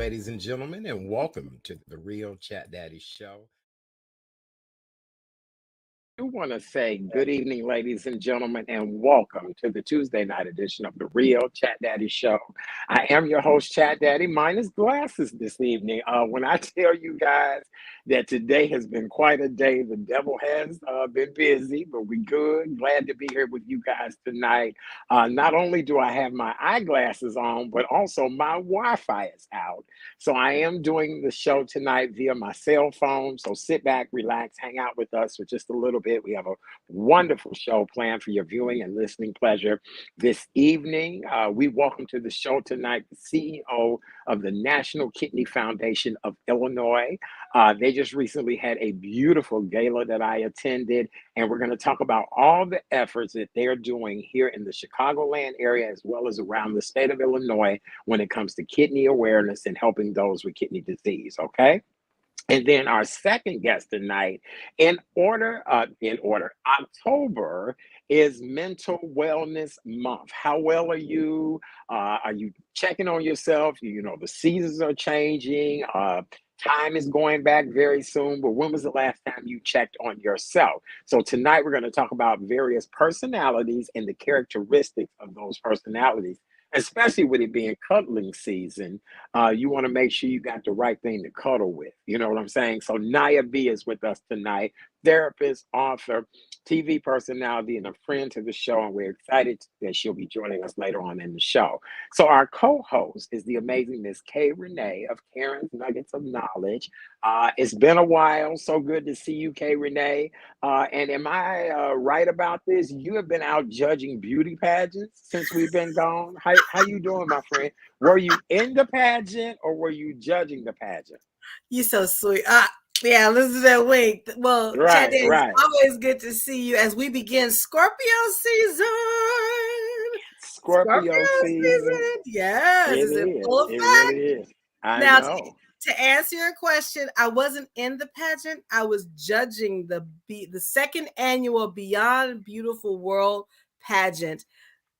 ladies and gentlemen, and welcome to the Real Chat Daddy Show. I want to say good evening, ladies and gentlemen, and welcome to the Tuesday night edition of the Real Chat Daddy Show. I am your host, Chat Daddy, minus glasses this evening. When I tell you guys that today has been quite a day, the devil has been busy, but we good. Glad to be here with you guys tonight. Not only do I have my eyeglasses on, but also my Wi-Fi is out. So I am doing the show tonight via my cell phone. So sit back, relax, hang out with us for just a little bit. We have a wonderful show planned for your viewing and listening pleasure this evening. We welcome to the show tonight the CEO of the National Kidney Foundation of Illinois. They just recently had a beautiful gala that I attended, and we're going to talk about all the efforts that they're doing here in the Chicagoland area as well as around the state of Illinois when it comes to kidney awareness and helping those with kidney disease. Okay. And then our second guest tonight, October is Mental Wellness Month. How well are you? Are you checking on yourself? You know, the seasons are changing. Time is going back very soon, but when was the last time you checked on yourself? So tonight we're going to talk about various personalities and the characteristics of those personalities. Especially with it being cuddling season, you want to make sure you got the right thing to cuddle with. You know what I'm saying? So Nya B is with us tonight, therapist, author, TV personality, and a friend to the show. And we're excited that she'll be joining us later on in the show. So our co-host is the amazing Miss Renee of Karen's Nuggets of Knowledge. It's been a while. So good to see you, Renee. And am I right about this? You have been out judging beauty pageants since we've been gone. How you doing, my friend? Were you in the pageant or were you judging the pageant? You're so sweet. Yeah, listen to that wink. Well, Chad, Right, it's right. always good to see you as we begin Scorpio season. Scorpio season. Yes, It is it is. full It effect? really is. I Now, know. to answer your question, I wasn't in the pageant. I was judging the second annual Beyond Beautiful World pageant,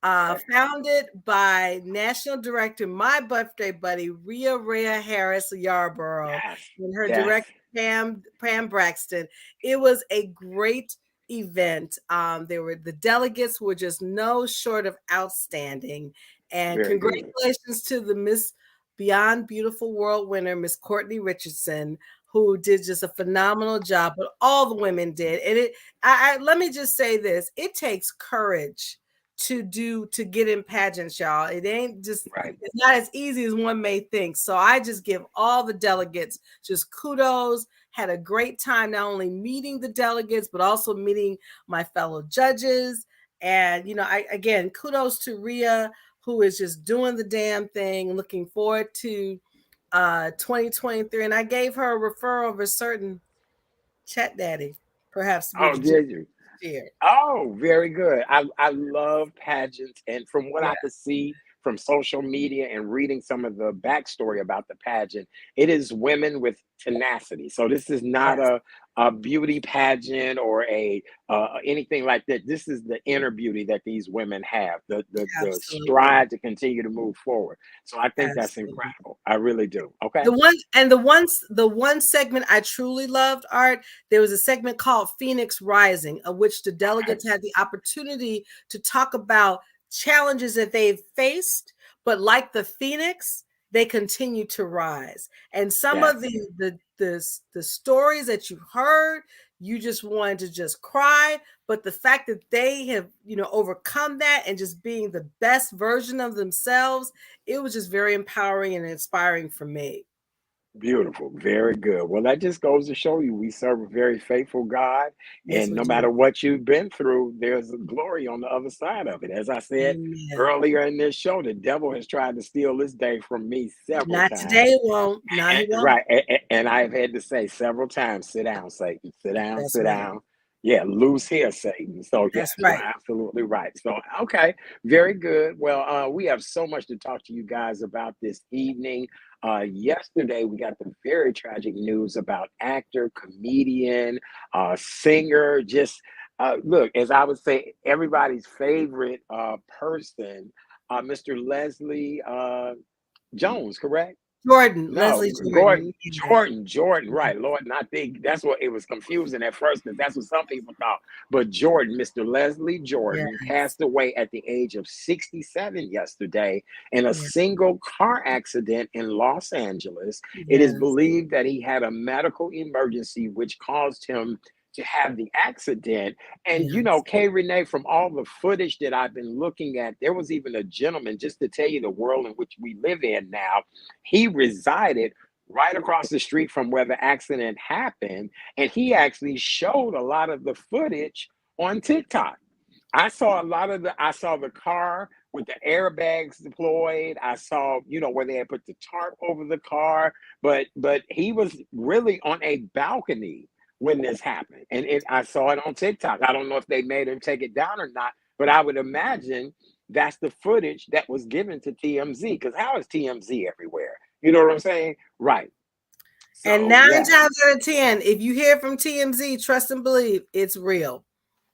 founded by National Director, my birthday buddy, Rhea Harris Yarborough, Yes. and her Yes. director, Pam Braxton. It was a great event. The delegates were just no short of outstanding. And Very good. congratulations to the Miss Beyond Beautiful World winner, Miss Courtney Richardson, who did just a phenomenal job. But all the women did. And let me just say this: it takes courage to get in pageants, y'all. It ain't just Right. It's not as easy as one may think. So I just give all the delegates just kudos. Had a great time not only meeting the delegates but also meeting my fellow judges. And again, kudos to Rhea, who is just doing the damn thing. Looking forward to 2023. And I gave her a referral of a certain chat daddy, perhaps Oh, with did you? share. Oh, very good. I love pageants. And from what Yeah, I could see from social media and reading some of the backstory about the pageant, it is women with tenacity. So this is not yes, a beauty pageant or a anything like that. This is the inner beauty that these women have, the absolutely. stride to continue to move forward. So I think that's Absolutely. incredible. I really do. Okay. The one segment I truly loved, Art, there was a segment called Phoenix Rising, of which the Okay. delegates had the opportunity to talk about challenges that they've faced, but like the Phoenix, they continue to rise. And some of Yes. the stories that you heard, you just wanted to just cry. But the fact that they have, overcome that and just being the best version of themselves, it was just very empowering and inspiring for me. Beautiful. Very good. Well, that just goes to show you we serve a very faithful God. Yes, And we no do. matter what you've been through, there's a glory on the other side of it. As I said Amen. earlier in this show, the devil has tried to steal this day from me several Not today, times. it won't. Not he won't. Right. And I've had to say several times, sit down, Satan. Sit down, That's sit right. down. Yeah, loose here, Satan. So yes, That's you're right. absolutely right. So okay, very good. Well, we have so much to talk to you guys about this evening. Yesterday, we got the very tragic news about actor, comedian, singer. Just look, as I would say, everybody's favorite person, Mr. Leslie Jones. Correct? Jordan, No, Leslie Gordon, Jordan. Yeah. Jordan, right, Lord. And I think that's what it was confusing at first because that's what some people thought. But Jordan, Mr. Leslie Jordan, Yes. passed away at the age of 67 yesterday in a Yeah. single car accident in Los Angeles. It is Yes. believed that he had a medical emergency which caused him to have the accident. And you know, Yes. Kay Renee, from all the footage that I've been looking at, there was even a gentleman, just to tell you the world in which we live in now. He resided right across the street from where the accident happened, and he actually showed a lot of the footage on TikTok. I saw the car with the airbags deployed. I saw, you know, where they had put the tarp over the car, but he was really on a balcony when this happened. And I saw it on TikTok. I don't know if they made him take it down or not, but I would imagine that's the footage that was given to TMZ, because how is TMZ everywhere? You know what I'm saying? Right. And So 9 yeah. times out of 10, if you hear from TMZ, trust and believe it's real.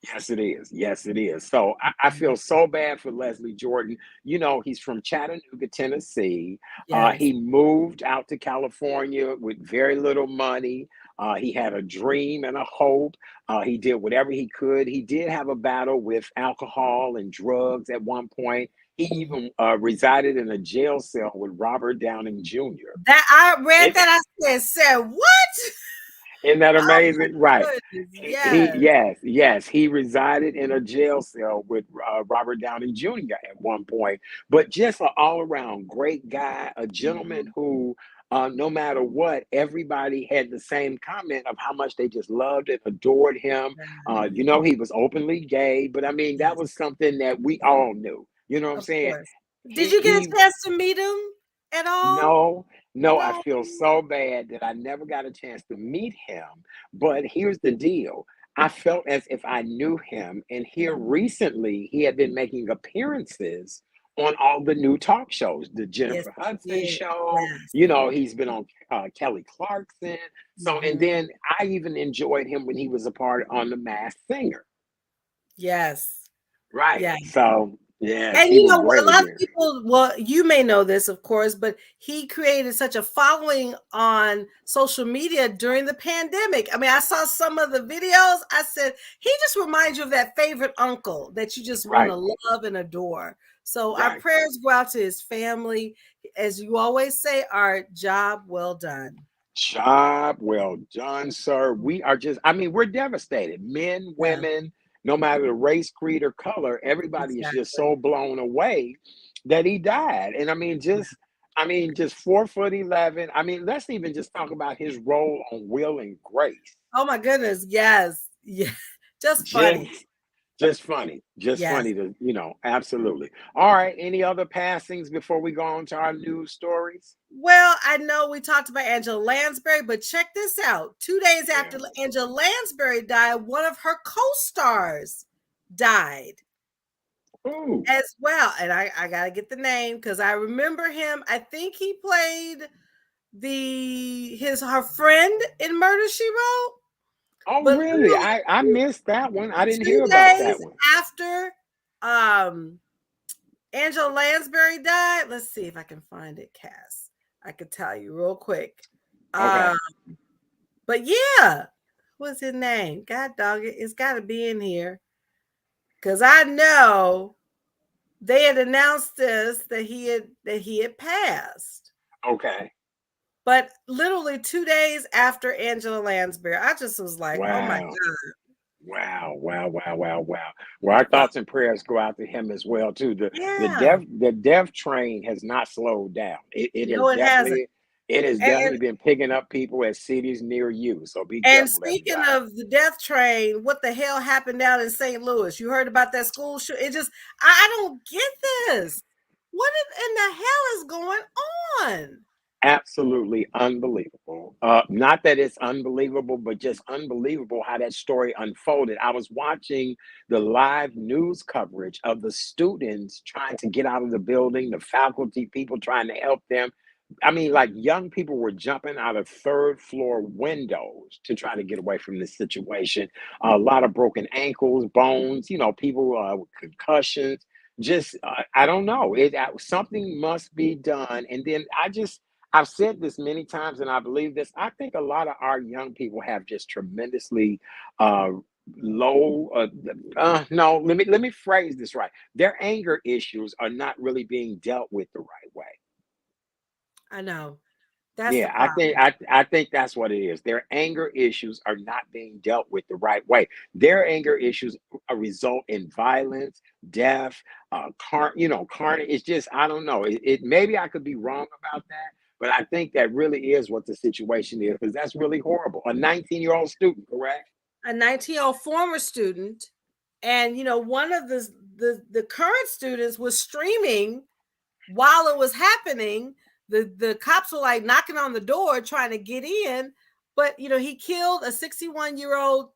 Yes, it is. Yes, it is. So I feel so bad for Leslie Jordan. You know, he's from Chattanooga, Tennessee. Yes. He moved out to California with very little money. He had a dream and a hope. He did whatever he could. He did have a battle with alcohol and drugs at one point. He Mhm. even resided in a jail cell with Robert Downing Jr. That I read It, that said, what? Isn't that Oh amazing? Right. my goodness. He Yes. yes, he resided in a jail cell with Robert Downey Jr. at one point, but just an all around great guy, a gentleman Mhm. who, no matter what, everybody had the same comment of how much they just loved and adored him. You know, he was openly gay, but I mean, that Yes, was something that we all knew. You know what I'm of saying? course. Did He you get he a chance to meet him at all? no, no, I No. feel so bad that I never got a chance to meet him. But here's the deal. I felt as if I knew him. And here Mhm. recently, he had been making appearances on all the new talk shows, the Yes, Jennifer Hudson yeah. show. Yes. You know, he's been on Kelly Clarkson. So, and Mhm. then I even enjoyed him when he was a part on The Masked Singer. Yes. Right. Yeah. So, yes, And he you was know what? A really lot of good. people, well, you may know this, of course, but he created such a following on social media during the pandemic. I mean, I saw some of the videos. I said, he just reminds you of that favorite uncle that you just want Right, to love and adore. So our right. prayers go out to his family. As you always say, our job well done. Job well done, sir. We are just, I mean, we're devastated. Men, Yeah, women, no matter the race, creed, or color, everybody is just exactly. so blown away that he died. And I mean, just 4'11". I mean, let's even just talk about his role on Will and Grace. Oh my goodness. Yes. Yeah. Just funny. Just just funny. Just Yes. funny to, absolutely. All right. Any other passings before we go on to our news stories? Well, I know we talked about Angela Lansbury, but check this out. 2 days after Yeah. Angela Lansbury died, one of her co-stars died Ooh, as well. And I gotta get the name because I remember him. I think he played her friend in Murder She Wrote. oh, But really? literally I missed that one. I didn't two hear about that days one. after um Angela Lansbury died. Let's see if I can find it, Cass. I could tell you real quick. Um, Okay. but yeah, what's his name? God dog it, it's got to be in here because I know they had announced this that he had passed. Okay. But literally 2 days after Angela Lansbury, I just was like, oh my Wow. god, Wow. Wow. Wow. Wow. Wow. Well, our wow, thoughts and prayers go out to him as well, too. yeah, The death train has not slowed down. no, it hasn't. It has And definitely been picking up people at cities near you. So be And careful, speaking everybody. of the death train, what the hell happened down in St. Louis? You heard about that school shoot? I don't get this. What in the hell is going on? Absolutely unbelievable. Not that it's unbelievable, but just unbelievable how that story unfolded. I was watching the live news coverage of the students trying to get out of the building, the faculty, people trying to help them. I mean, like young people were jumping out of third floor windows to try to get away from this situation. A lot of broken ankles, bones, people with concussions. Just, I don't know. Something must be done. And then I've said this many times, and I believe this. I think a lot of our young people have just tremendously uh, low. No, let me phrase this right. Their anger issues are not really being dealt with the right way. I know. That's the Yeah, I think problem. I think that's what it is. Their anger issues are not being dealt with the right way. Their anger issues result in violence, death, carnage. It's just I don't know. It maybe I could be wrong about that, but I think that really is what the situation is because that's really horrible. A 19-year-old student, correct? A 19-year-old former student, and one of the current students was streaming while it was happening. The cops were like knocking on the door trying to get in, but he killed a 61-year-old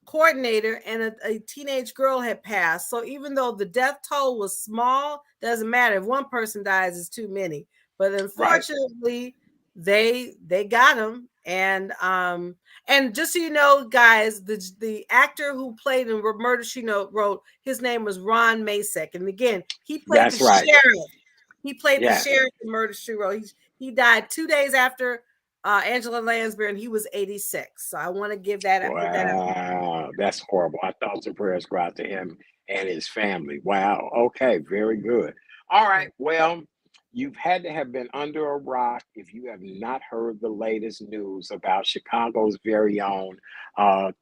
coordinator, and a teenage girl had passed. So even though the death toll was small, doesn't matter. If one person dies, it's too many. But Right. unfortunately, they got him. And just so you know, guys, the actor who played in Murder She wrote, his name was Ron Masek. And again, he played the That's right. sheriff. He played the Yes. sheriff in Murder She Wrote. He died 2 days after Angela Lansbury, and he was 86. So I want to put that out. Wow, that's horrible. Our thoughts and prayers go out to him and his family. Wow. Okay, very good. All right. Well, you've had to have been under a rock if you have not heard the latest news about Chicago's very own uh,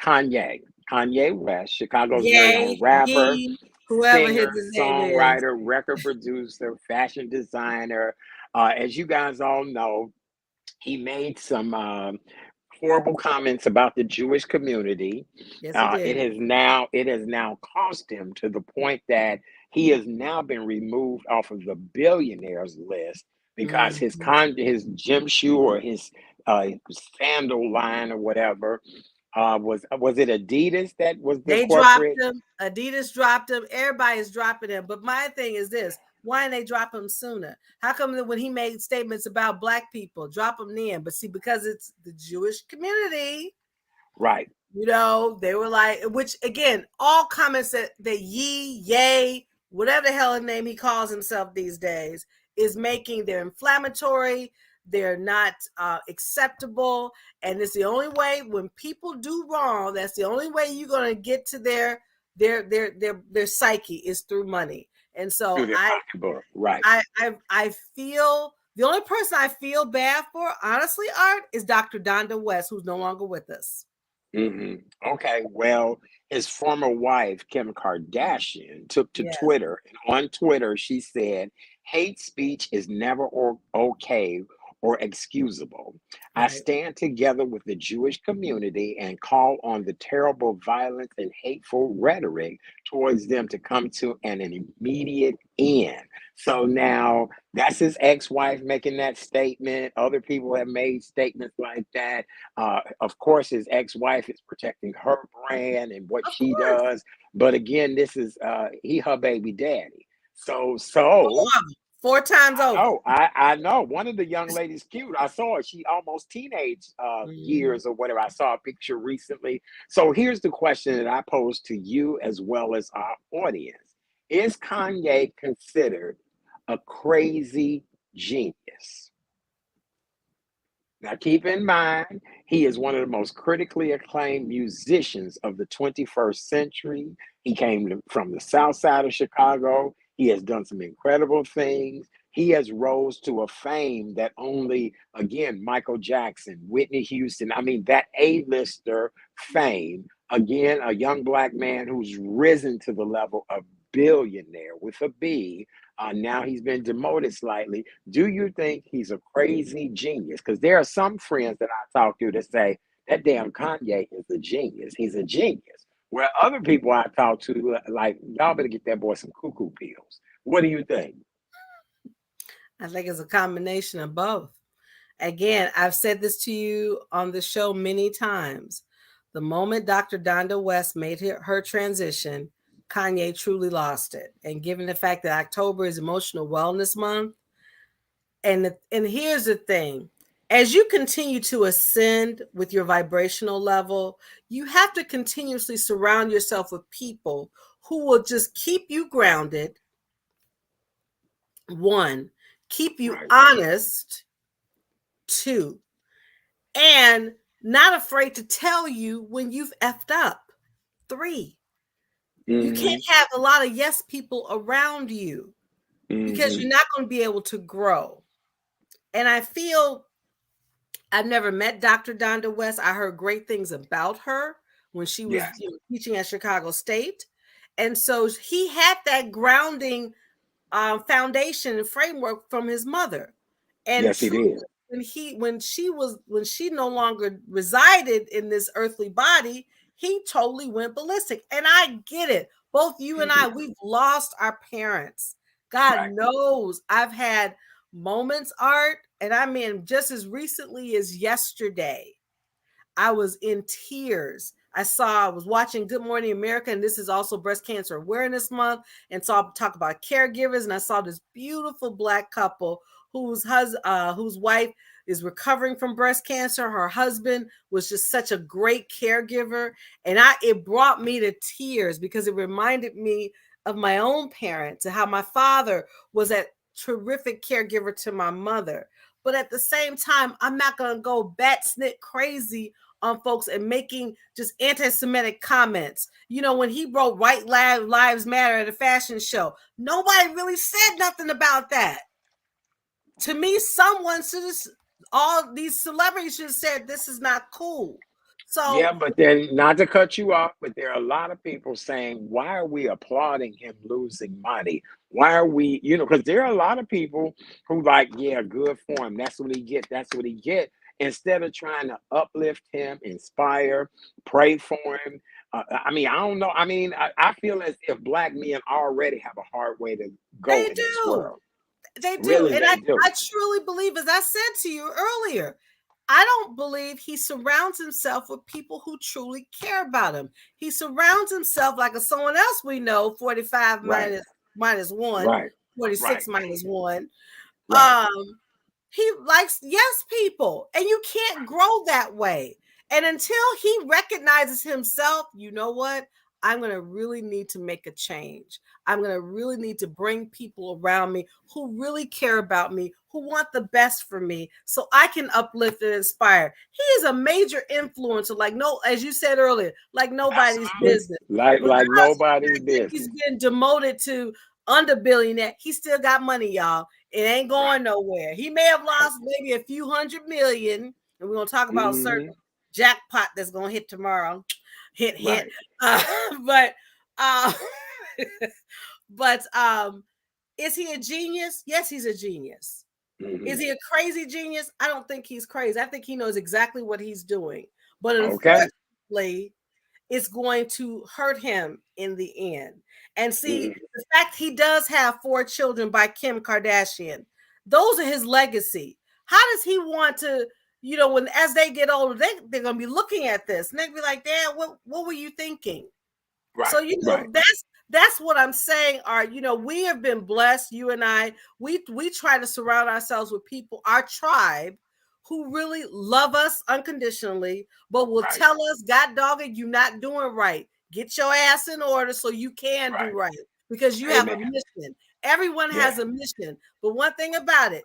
Kanye. Kanye West, Chicago's very own Yay, rapper, ye, whoever singer, his name is. songwriter, record producer, fashion designer. As you guys all know, he made some horrible comments about the Jewish community. Yes, he It did. has now cost him to the point that he has now been removed off of the billionaires list because his Mhm. his gym shoe or his sandal line or whatever was it Adidas that was the They dropped corporate. him. Adidas dropped him. Everybody's dropping him. But my thing is this: why didn't they drop him sooner? How come that when he made statements about Black people, drop him then? But see, because it's the Jewish community, Right. they were like, which again, all comments that ye, yay, whatever the hell name he calls himself these days, is making, they're inflammatory, they're not acceptable, and it's the only way when people do wrong. That's the only way you're gonna get to their psyche is through money. And so Through their pocketbook. Right. I feel the only person I feel bad for, honestly, Art, is Dr. Donda West, who's no longer with us. Okay, well, his former wife, Kim Kardashian, took to Yes, Twitter, and on Twitter, she said, hate speech is never okay or excusable. I right. stand together with the Jewish community and call on the terrible violence and hateful rhetoric towards them to come to an immediate end. So now that's his ex wife making that statement. Other people have made statements like that. Of course, his ex-wife is protecting her brand and what Of she course. does. But again, this is he her baby daddy. So Four times I over. know, I know. One of the young ladies cute. I saw her. She almost teenage Mhm. years or whatever. I saw a picture recently. So here's the question that I pose to you as well as our audience: is Kanye considered a crazy genius? Now, keep in mind, he is one of the most critically acclaimed musicians of the 21st century. He came from the south side of Chicago. He has done some incredible things. He has rose to a fame that only, again, Michael Jackson, Whitney Houston, I mean, that A-lister fame, again, a young Black man who's risen to the level of billionaire with a B. Now he's been demoted slightly. Do you think he's a crazy genius? Because there are some friends that I talk to that say that damn Kanye is a genius. He's a genius. Where other people I talk to, like, y'all better get that boy some cuckoo pills. What do you think? I think it's a combination of both. Again, I've said this to you on the show many times. The moment Dr. Donda West made her transition, Kanye truly lost it. And given the fact that October is Emotional Wellness Month, and here's the thing: as you continue to ascend with your vibrational level, you have to continuously surround yourself with people who will just keep you grounded. One, keep you Right. honest, 2, and not afraid to tell you when you've effed up, 3. You can't Mm-hmm. have a lot of yes people around you because Mm-hmm. you're not going to be able to grow. And I feel I've never met Dr. Donda West. I heard great things about her when she was Yes. teaching at Chicago State. And so he had that grounding foundation and framework from his mother. And Yes, he truly, did. when she no longer resided in this earthly body, he totally went ballistic. And I get it. Both you and I, we've lost our parents. God Right. knows I've had moments, Art, and I mean just as recently as yesterday, I was in tears. I was watching Good Morning America, and this is also Breast Cancer Awareness Month. And so I'll talk about caregivers. And I saw this beautiful Black couple whose wife is recovering from breast cancer. Her husband was just such a great caregiver. And it brought me to tears because it reminded me of my own parents and how my father was a terrific caregiver to my mother. But at the same time, I'm not going to go bat snit crazy on folks and making just anti-Semitic comments. You know, when he wrote White Lives Matter at a fashion show, nobody really said nothing about that. To me, all these celebrities should have said this is not cool. So Yeah, but then not to cut you off, but there are a lot of people saying, why are we applauding him losing money? Why are we, because there are a lot of people who like, yeah, good for him. That's what he get. That's what he get. Instead of trying to uplift him, inspire, pray for him. I mean, I don't know. I mean, I feel as if Black men already have a hard way to go they in this do. world. They do. Really, And they do. I truly believe, as I said to you earlier, I don't believe he surrounds himself with people who truly care about him. He surrounds himself like someone else we know, 45 Right, minus 1, right, 46 right, minus 1. right, He likes yes people, and you can't grow that way. And until he recognizes himself, you know what? I'm going to really need to make a change. I'm going to really need to bring people around me who really care about me, who want the best for me, so I can uplift and inspire. He is a major influencer, as you said earlier, like nobody's absolutely. business. Like Regardless, nobody's if he's business. been demoted to under billionaire, he still got money, y'all. It ain't Right, going nowhere. He may have right. lost maybe a few $100 million, and we're gonna talk about a Hmm. certain jackpot that's gonna hit tomorrow. Hit. Right. Uh, but uh, but is he a genius? Yes, he's a genius. Is Hmm. he a crazy genius? I don't think he's crazy. I think he knows exactly what he's doing. But Okay. unfortunately, it's going to hurt him in the end. And see, Hmm. the fact he does have 4 children by Kim Kardashian, those are his legacy. How does he want to, as they get older, they're going to be looking at this and they'll be like, Dad, what were you thinking? So, Right. Right. that's what I'm saying. We have been blessed, you and I. We try to surround ourselves with people, our tribe, who really love us unconditionally, but will Right. tell us, God dog it, you're not doing right. Get your ass in order so you can do Right. right because you have a Amen. mission. Everyone Yeah. has a mission. But one thing about it,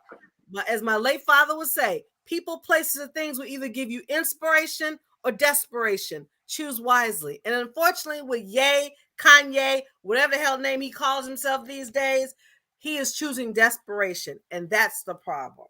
as my late father would say, people, places, and things will either give you inspiration or desperation. Choose wisely. And unfortunately, with Kanye, whatever the hell name he calls himself these days, he is choosing desperation. And that's the problem.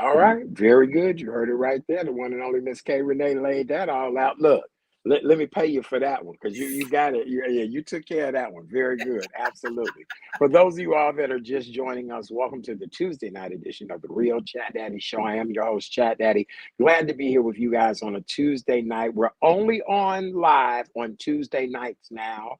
All right. Very good. You heard it right there. The one and only Miss K. Renee laid that all out. Look, let me pay you for that one because you got it. You took care of that one. Very good. Absolutely. For those of you all that are just joining us, welcome to the Tuesday night edition of the Real Chat Daddy Show. I am your host, Chat Daddy. Glad to be here with you guys on a Tuesday night. We're only on live on Tuesday nights now.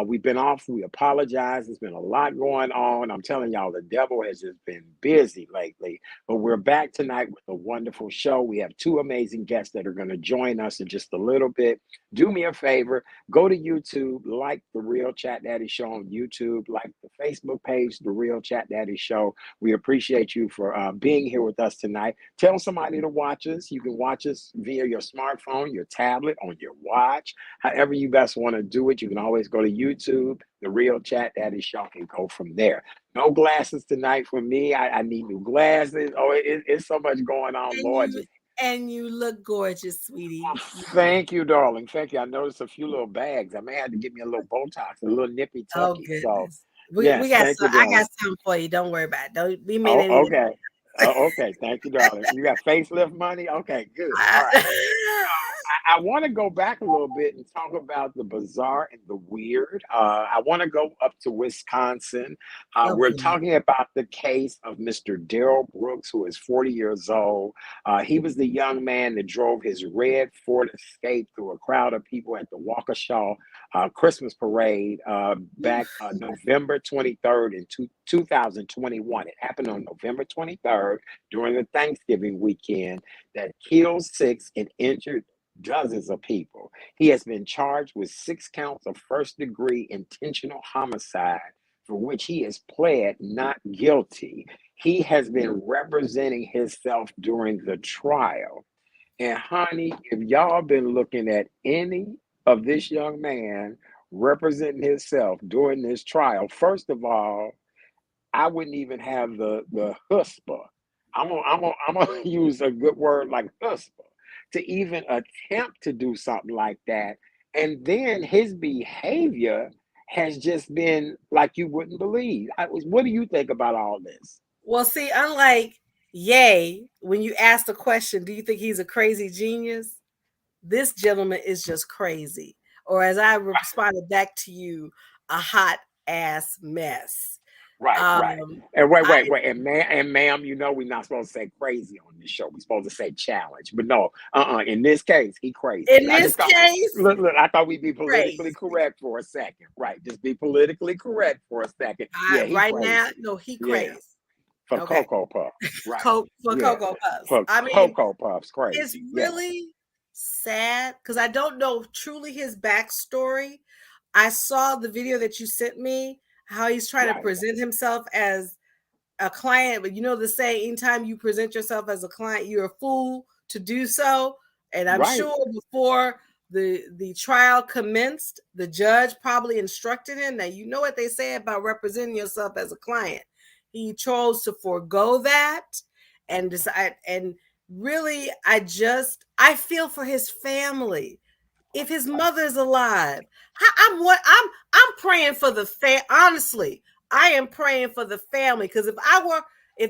We've been off. We apologize. There's been a lot going on. I'm telling y'all, the devil has just been busy lately. But we're back tonight with a wonderful show. We have 2 amazing guests that are going to join us in just a little bit. do me a favor, go to YouTube, like the Real Chat Daddy Show on YouTube, like the Facebook page, the Real Chat Daddy Show. We appreciate you for being here with us tonight. Tell somebody to watch us. You can watch us via your smartphone, your tablet, on your watch, however you best want to do it. You can always go to YouTube, the Real Chat Daddy Show, and go from there. No glasses tonight for me. I need new glasses. Oh, it's so much going on, Lord. And you look gorgeous, sweetie. Thank you, darling. Thank you. I noticed a few little bags. I may have to get me a little Botox, a little nippy Oh tucky. goodness. So, We yes, got thank you, some. I darling. got something for you. Don't worry about it. Don't be mad Oh, at me. okay. Okay. Thank you, darling. You got facelift money? Okay, good. All right. I want to go back a little bit and talk about the bizarre and the weird. I want to go up to Wisconsin. We're Okay. talking about the case of Mr. Daryl Brooks, who is 40 years old. He was the young man that drove his red Ford Escape through a crowd of people at the Waukesha Christmas parade back November 23rd in 2021. It happened on November 23rd during the Thanksgiving weekend that killed 6 and injured dozens of people. He has been charged with 6 counts of first-degree intentional homicide, for which he has pled not guilty. He has been representing himself during the trial. And honey, if y'all been looking at any of this young man representing himself during this trial, first of all, I wouldn't even have the chutzpah. I'm gonna use a good word like chutzpah to even attempt to do something like that. And then his behavior has just been like you wouldn't believe. What do you think about all this? Well, see, unlike Ye, when you ask the question, do you think he's a crazy genius? This gentleman is just crazy. Or as I responded back to you, a hot ass mess. Right. And wait. And ma'am, you know we're not supposed to say crazy on this show. We're supposed to say challenge. But no, in this case, he crazy. In this case, look, I thought we'd be politically crazy. correct for a second. Right. Just be politically correct for a second. Yeah, he right crazy. now, no, he crazy. Yeah. For Okay. Cocoa Puffs. Right. For Cocoa Puffs. For Cocoa Puffs, crazy. It's really sad because I don't know truly his backstory. I saw the video that you sent me, how he's trying to present himself as a client, but you know the saying, anytime you present yourself as a client, you're a fool to do so. And I'm sure before the trial commenced, the judge probably instructed him that you know what they say about representing yourself as a client. He chose to forego that and decide. And really, I feel for his family. If his mother is alive, I'm praying for the honestly, I am praying for the family, because if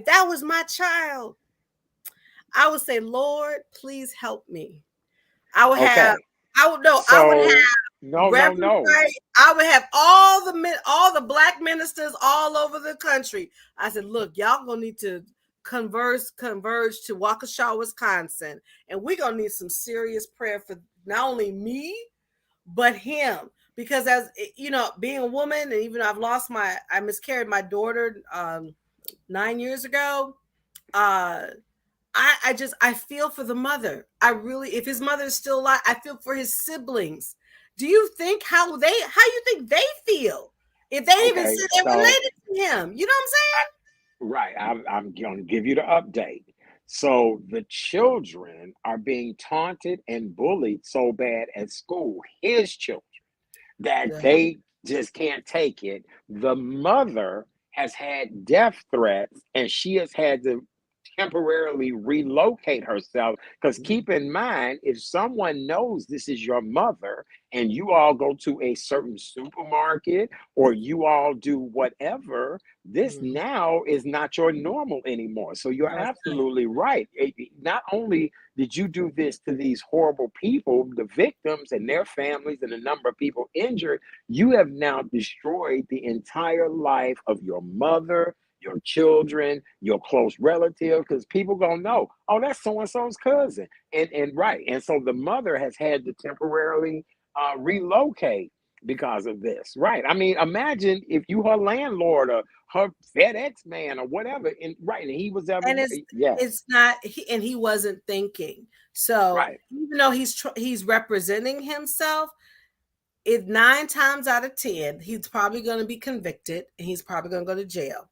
that was my child, I would say, Lord, please help me. I would have No. I would have all the black ministers all over the country. I said, look, y'all gonna need to converge to Waukesha, Wisconsin, and we're gonna need some serious prayer for not only me but him, because as you know, being a woman, and even though I miscarried my daughter 9 years ago. I feel for the mother. I really, if his mother is still alive, I feel for his siblings. Do you think how you think they feel if they even say they're related to him? You know what I'm saying? Right. I'm going to give you the update. So the children are being taunted and bullied so bad at school, his children, that they just can't take it. The mother has had death threats, and she has had to temporarily relocate herself, because keep in mind, if someone knows this is your mother and you all go to a certain supermarket or you all do whatever, this now is not your normal anymore. So you're absolutely right. Not only did you do this to these horrible people, the victims and their families and the number of people injured, you have now destroyed the entire life of your mother, your children, your close relative, because people gonna know, oh, that's so-and-so's cousin. And so the mother has had to temporarily relocate. because of this, right? I mean, imagine if you her landlord or her FedEx man or whatever, and right, and he was ever, And yes, it's not, and he wasn't thinking. So right, even though he's representing himself, it 9 times out of 10, he's probably going to be convicted and he's probably going to go to jail.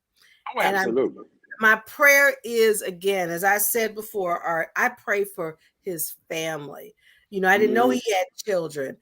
oh, And absolutely, my prayer is, again, as I said before, I pray for his family. I didn't know mm-hmm, he had children.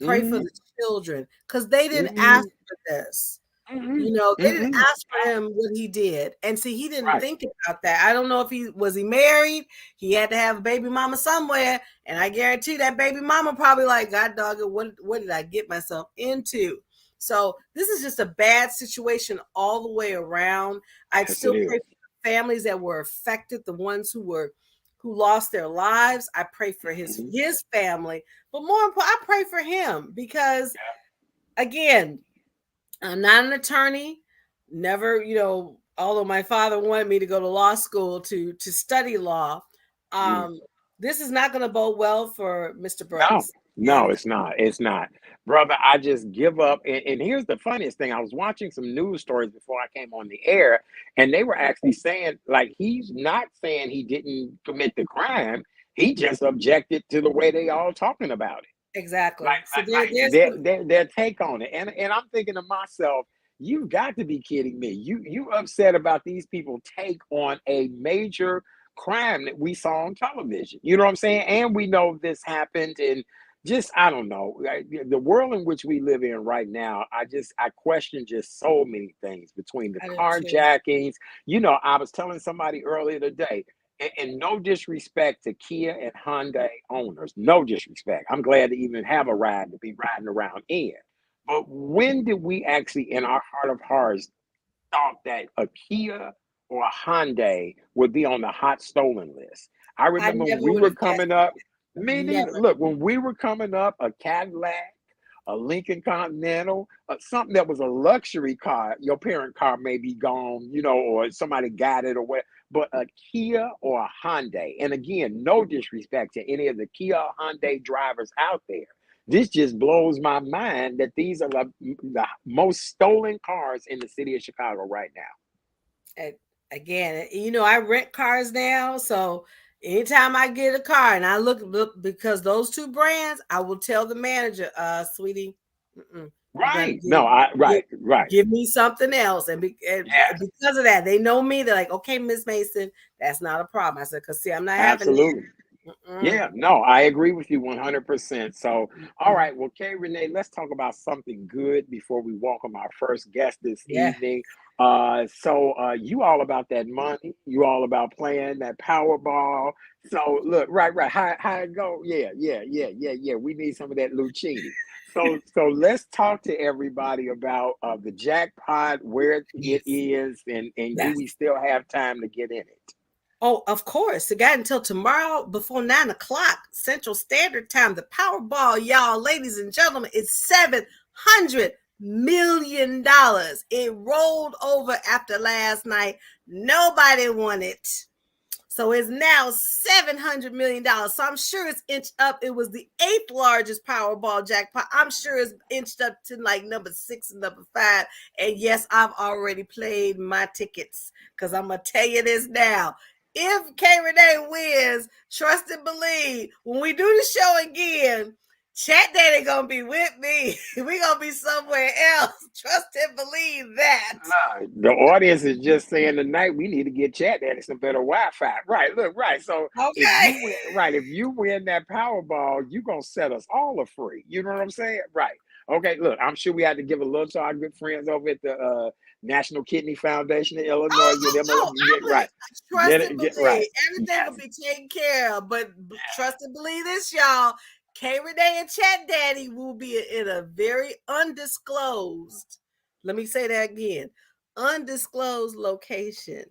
Pray for mm-hmm, the children because they didn't ask mm-hmm, for this. mm-hmm, They didn't mm-hmm, ask for him what he did. And see, he didn't right, think about that. I don't know if he was married. He had to have a baby mama somewhere. And I guarantee that baby mama probably like, God dog it, what did I get myself into? So this is just a bad situation all the way around. I'd yes, it still pray is, for the families that were affected, the ones who lost their lives. I pray for his mm-hmm, family. But more important, I pray for him because again, I'm not an attorney. Never, although my father wanted me to go to law school to study law, mm-hmm. um, this is not going to bode well for Mr. No, Brooks. no, And it's not. It's not. Brother, I just give up. And here's the funniest thing. I was watching some news stories before I came on the air, and they were actually saying, like, he's not saying he didn't commit the crime. He just objected to the way they all talking about it. exactly. Like, So like there's some, their take on it. And I'm thinking to myself, you've got to be kidding me. You upset about these people take on a major crime that we saw on television. You know what I'm saying? And we know this happened, and just I don't know. The world in which we live in right now, I question just so many things between the I do too. carjackings. I was telling somebody earlier today, and no disrespect to Kia and Hyundai owners, no disrespect. I'm glad to even have a ride to be riding around in. But when did we actually, in our heart of hearts, thought that a Kia or a Hyundai would be on the hot stolen list? I I remember when never we would were have guessed coming up, it. me neither. Never. Look, when we were coming up, a Cadillac, a Lincoln Continental, something that was a luxury car, your parent car may be gone, or somebody got it or what, but a Kia or a Hyundai. And again, no disrespect to any of the Kia or Hyundai drivers out there. This just blows my mind that these are the most stolen cars in the city of Chicago right now. And again, I rent cars now, so anytime I get a car and I look because those two brands, I will tell the manager, sweetie, you're gonna Right. No, give, right. give me something else. And Yes, because of that, they know me. They're like, okay, Miss Mason, that's not a problem. I said, because see, I'm not having that. absolutely. Yeah, no, I agree with you 100%. So, all Mm-mm. right, well, Kay Renee, let's talk about something good before we welcome our first guest this Yeah. evening. You all about that money, you all about playing that Powerball. So, look, right, how it go? Yeah. We need some of that Lucchini. So let's talk to everybody about the jackpot, where it Yes. is, and do Yes. we still have time to get in it? Oh, of course. It got until tomorrow before 9 o'clock Central Standard Time. The Powerball, y'all, ladies and gentlemen, is $700 million. It rolled over after last night. Nobody won it. So it's now $700 million. So I'm sure it's inched up. It was the 8th largest Powerball jackpot. I'm sure it's inched up to like number 6 and number 5. And yes, I've already played my tickets because I'm going to tell you this now. If K Renee wins, trust and believe, when we do the show again, Chat Daddy gonna be with me. We gonna be somewhere else. Trust and believe that. The audience is just saying tonight we need to get Chat Daddy some better Wi-Fi. Right, look, right. So Okay. if you win that Powerball, you gonna set us all a free. You know what I'm saying? Right. Okay, look, I'm sure we had to give a little to our good friends over at the National Kidney Foundation in Illinois. Get them I get would right. trust and Get right. believe. Everything Yes. will be taken care of. But trust and believe this, y'all. K Renee and Chat Daddy will be in a very undisclosed, let me say that again, undisclosed location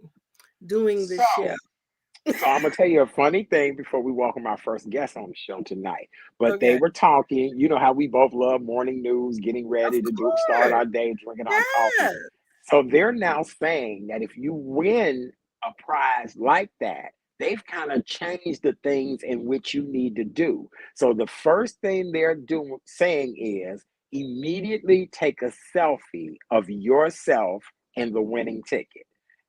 doing the So show. So I'm gonna tell you a funny thing before we welcome our first guest on the show tonight. But they Okay. were talking, you know how we both love morning news, getting Of ready to start course. our day, drinking our coffee. Yeah. So they're now saying that if you win a prize like that, they've kind of changed the things in which you need to do. So the first thing they're doing saying is immediately take a selfie of yourself and the winning ticket.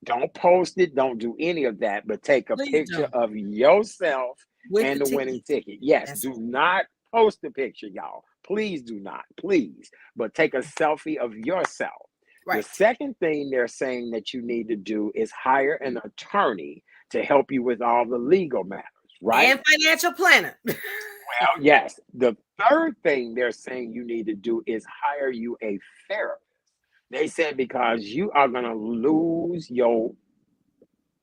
Don't post it, don't do any of that, but take a Please picture don't. of yourself With and the the winning tickets. ticket. Yes, That's do not post the picture, y'all. Please do not, please. But take a selfie of yourself. The right. second thing they're saying that you need to do is hire an attorney to help you with all the legal matters, right? And financial planner. Well, yes. The third thing they're saying you need to do is hire you a therapist. They said because you are going to lose your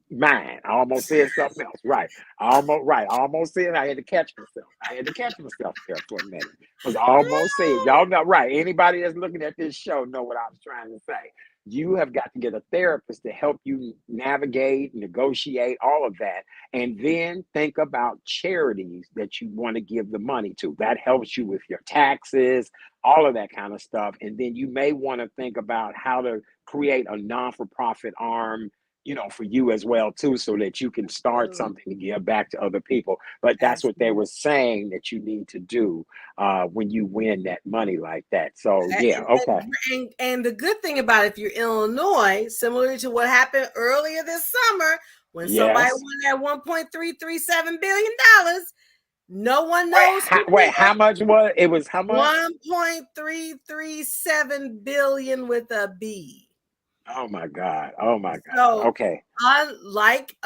mind. I almost said something else. Right. I almost said I had to catch myself. I had to catch myself there for a minute. Was almost said. Y'all know, right. Anybody that's looking at this show know what I was trying to say. You have got to get a therapist to help you navigate, negotiate, all of that. And then think about charities that you want to give the money to. That helps you with your taxes, all of that kind of stuff. And then you may want to think about how to create a non-for-profit arm, for you as well too, so that you can start something to give back to other people. But that's what they were saying that you need to do when you win that money like that. So yeah, okay. And the good thing about it, if you're Illinois, similar to what happened earlier this summer, when somebody Yes. won that $1.337 billion, no one knows. How much was it? Was how much? $1.337 billion with a B. Oh my God. Oh my God. So, Okay. like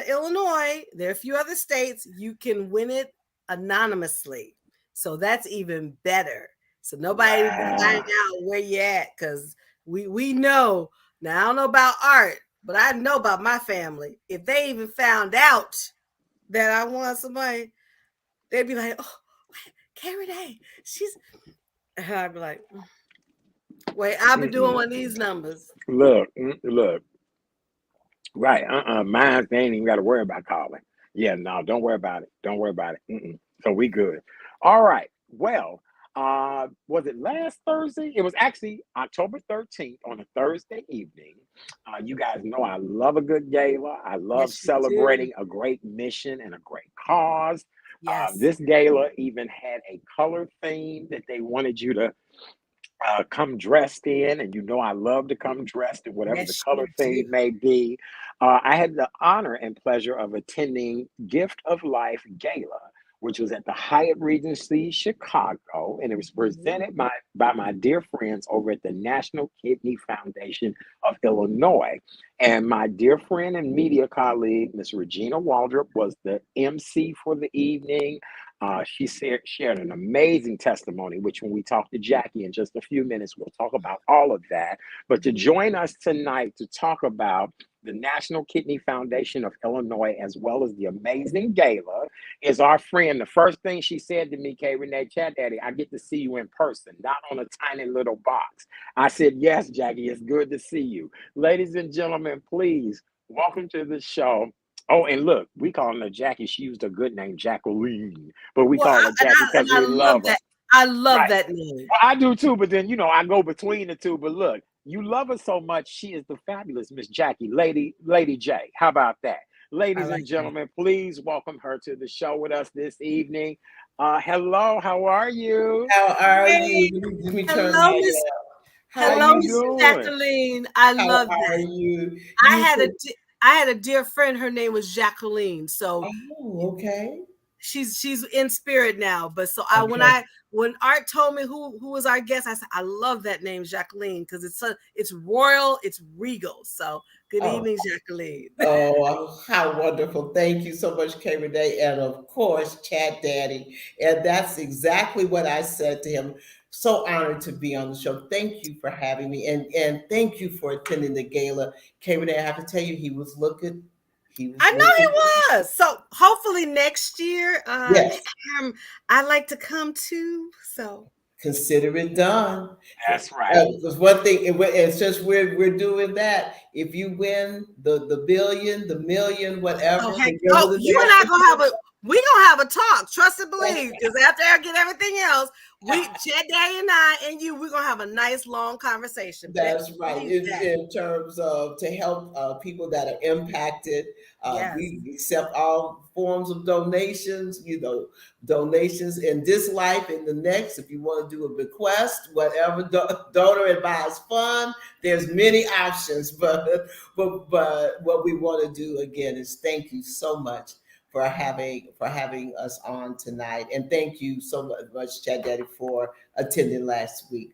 Illinois, there are a few other states you can win it anonymously. So that's even better. So nobody can find out where you at, because we know. Now I don't know about Art, but I know about my family. If they even found out that I won somebody, they'd be like, "Oh, Renee, she's." And I'd be like, "Wait, I'll be doing one of these numbers." Look. Right. Mine, they ain't even got to worry about calling. Yeah, no, don't worry about it. Don't worry about it. So we good. All right. Well, was it last Thursday? It was actually October 13th on a Thursday evening. You guys know I love a good gala. I love celebrating a great mission and a great cause. Yes. This gala even had a color theme that they wanted you to come dressed in, and I love to come dressed in whatever the color theme may be. I had the honor and pleasure of attending Gift of Life Gala, which was at the Hyatt Regency Chicago, and it was presented by my dear friends over at the National Kidney Foundation of Illinois. And my dear friend and media colleague, Miss Regina Waldrop, was the MC for the evening. She shared an amazing testimony, which when we talk to Jackie in just a few minutes, we'll talk about all of that. But to join us tonight to talk about the National Kidney Foundation of Illinois, as well as the amazing gala, is our friend. The first thing she said to me, Renee, Chat Daddy, I get to see you in person, not on a tiny little box. I said, yes, Jackie, it's good to see you. Ladies and gentlemen, please welcome to the show. Oh, and look, we call her Jackie. She used a good name, Jacqueline, but we call her Jackie because we love her. I love that name. Well, I do too, but then, I go between the two. But look, you love her so much. She is the fabulous Miss Jackie, Lady J. How about that? Ladies and gentlemen, please welcome her to the show with us this evening. Hello, how are you? How are you? Let me turn my Hello, Miss Jacqueline. I love that. How are you? I had a dear friend. Her name was Jacqueline. So, okay. She's in spirit now. But so when Art told me who was our guest, I said I love that name, Jacqueline, because it's royal, it's regal. So good evening, Jacqueline. Oh, how wonderful! Thank you so much, Renee, and of course, Chat Daddy. And that's exactly what I said to him. So honored to be on the show. Thank you for having me, and thank you for attending the gala. Renee, I have to tell you, he was looking. I know he was. So hopefully next year, yes. I'd like to come too. So consider it done. That's right. Because one thing, and since we're doing that, if you win the billion, the million, whatever, you and I gonna have We gonna have a talk, trust and believe, because after I get everything else, Chat Daddy and I and you, we're gonna have a nice long conversation. That's right. In terms of to help people that are impacted, Yes. we accept all forms of donations. Donations in this life and the next. If you want to do a bequest, whatever donor advised fund, there's many options. But what we want to do again is thank you so much for having us on tonight, and thank you so much, Chat Daddy, for attending last week.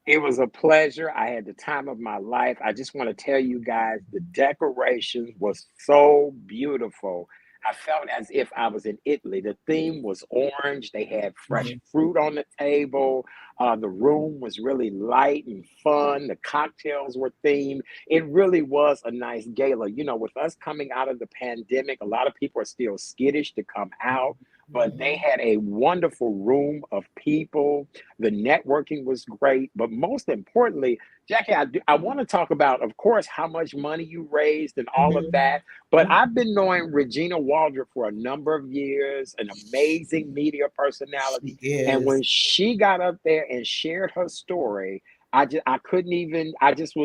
It was a pleasure. I had the time of my life. I just want to tell you guys the decorations was so beautiful. I felt as if I was in Italy. The theme was orange. They had fresh fruit on the table. The room was really light and fun. The cocktails were themed. It really was a nice gala. You know, with us coming out of the pandemic, a lot of people are still skittish to come out, but they had a wonderful room of people. The networking was great, but most importantly, Jackie, I want to talk about, of course, how much money you raised and all of that. But I've been knowing Regina Waldrop for a number of years, an amazing media personality. And when she got up there and shared her story, I couldn't even,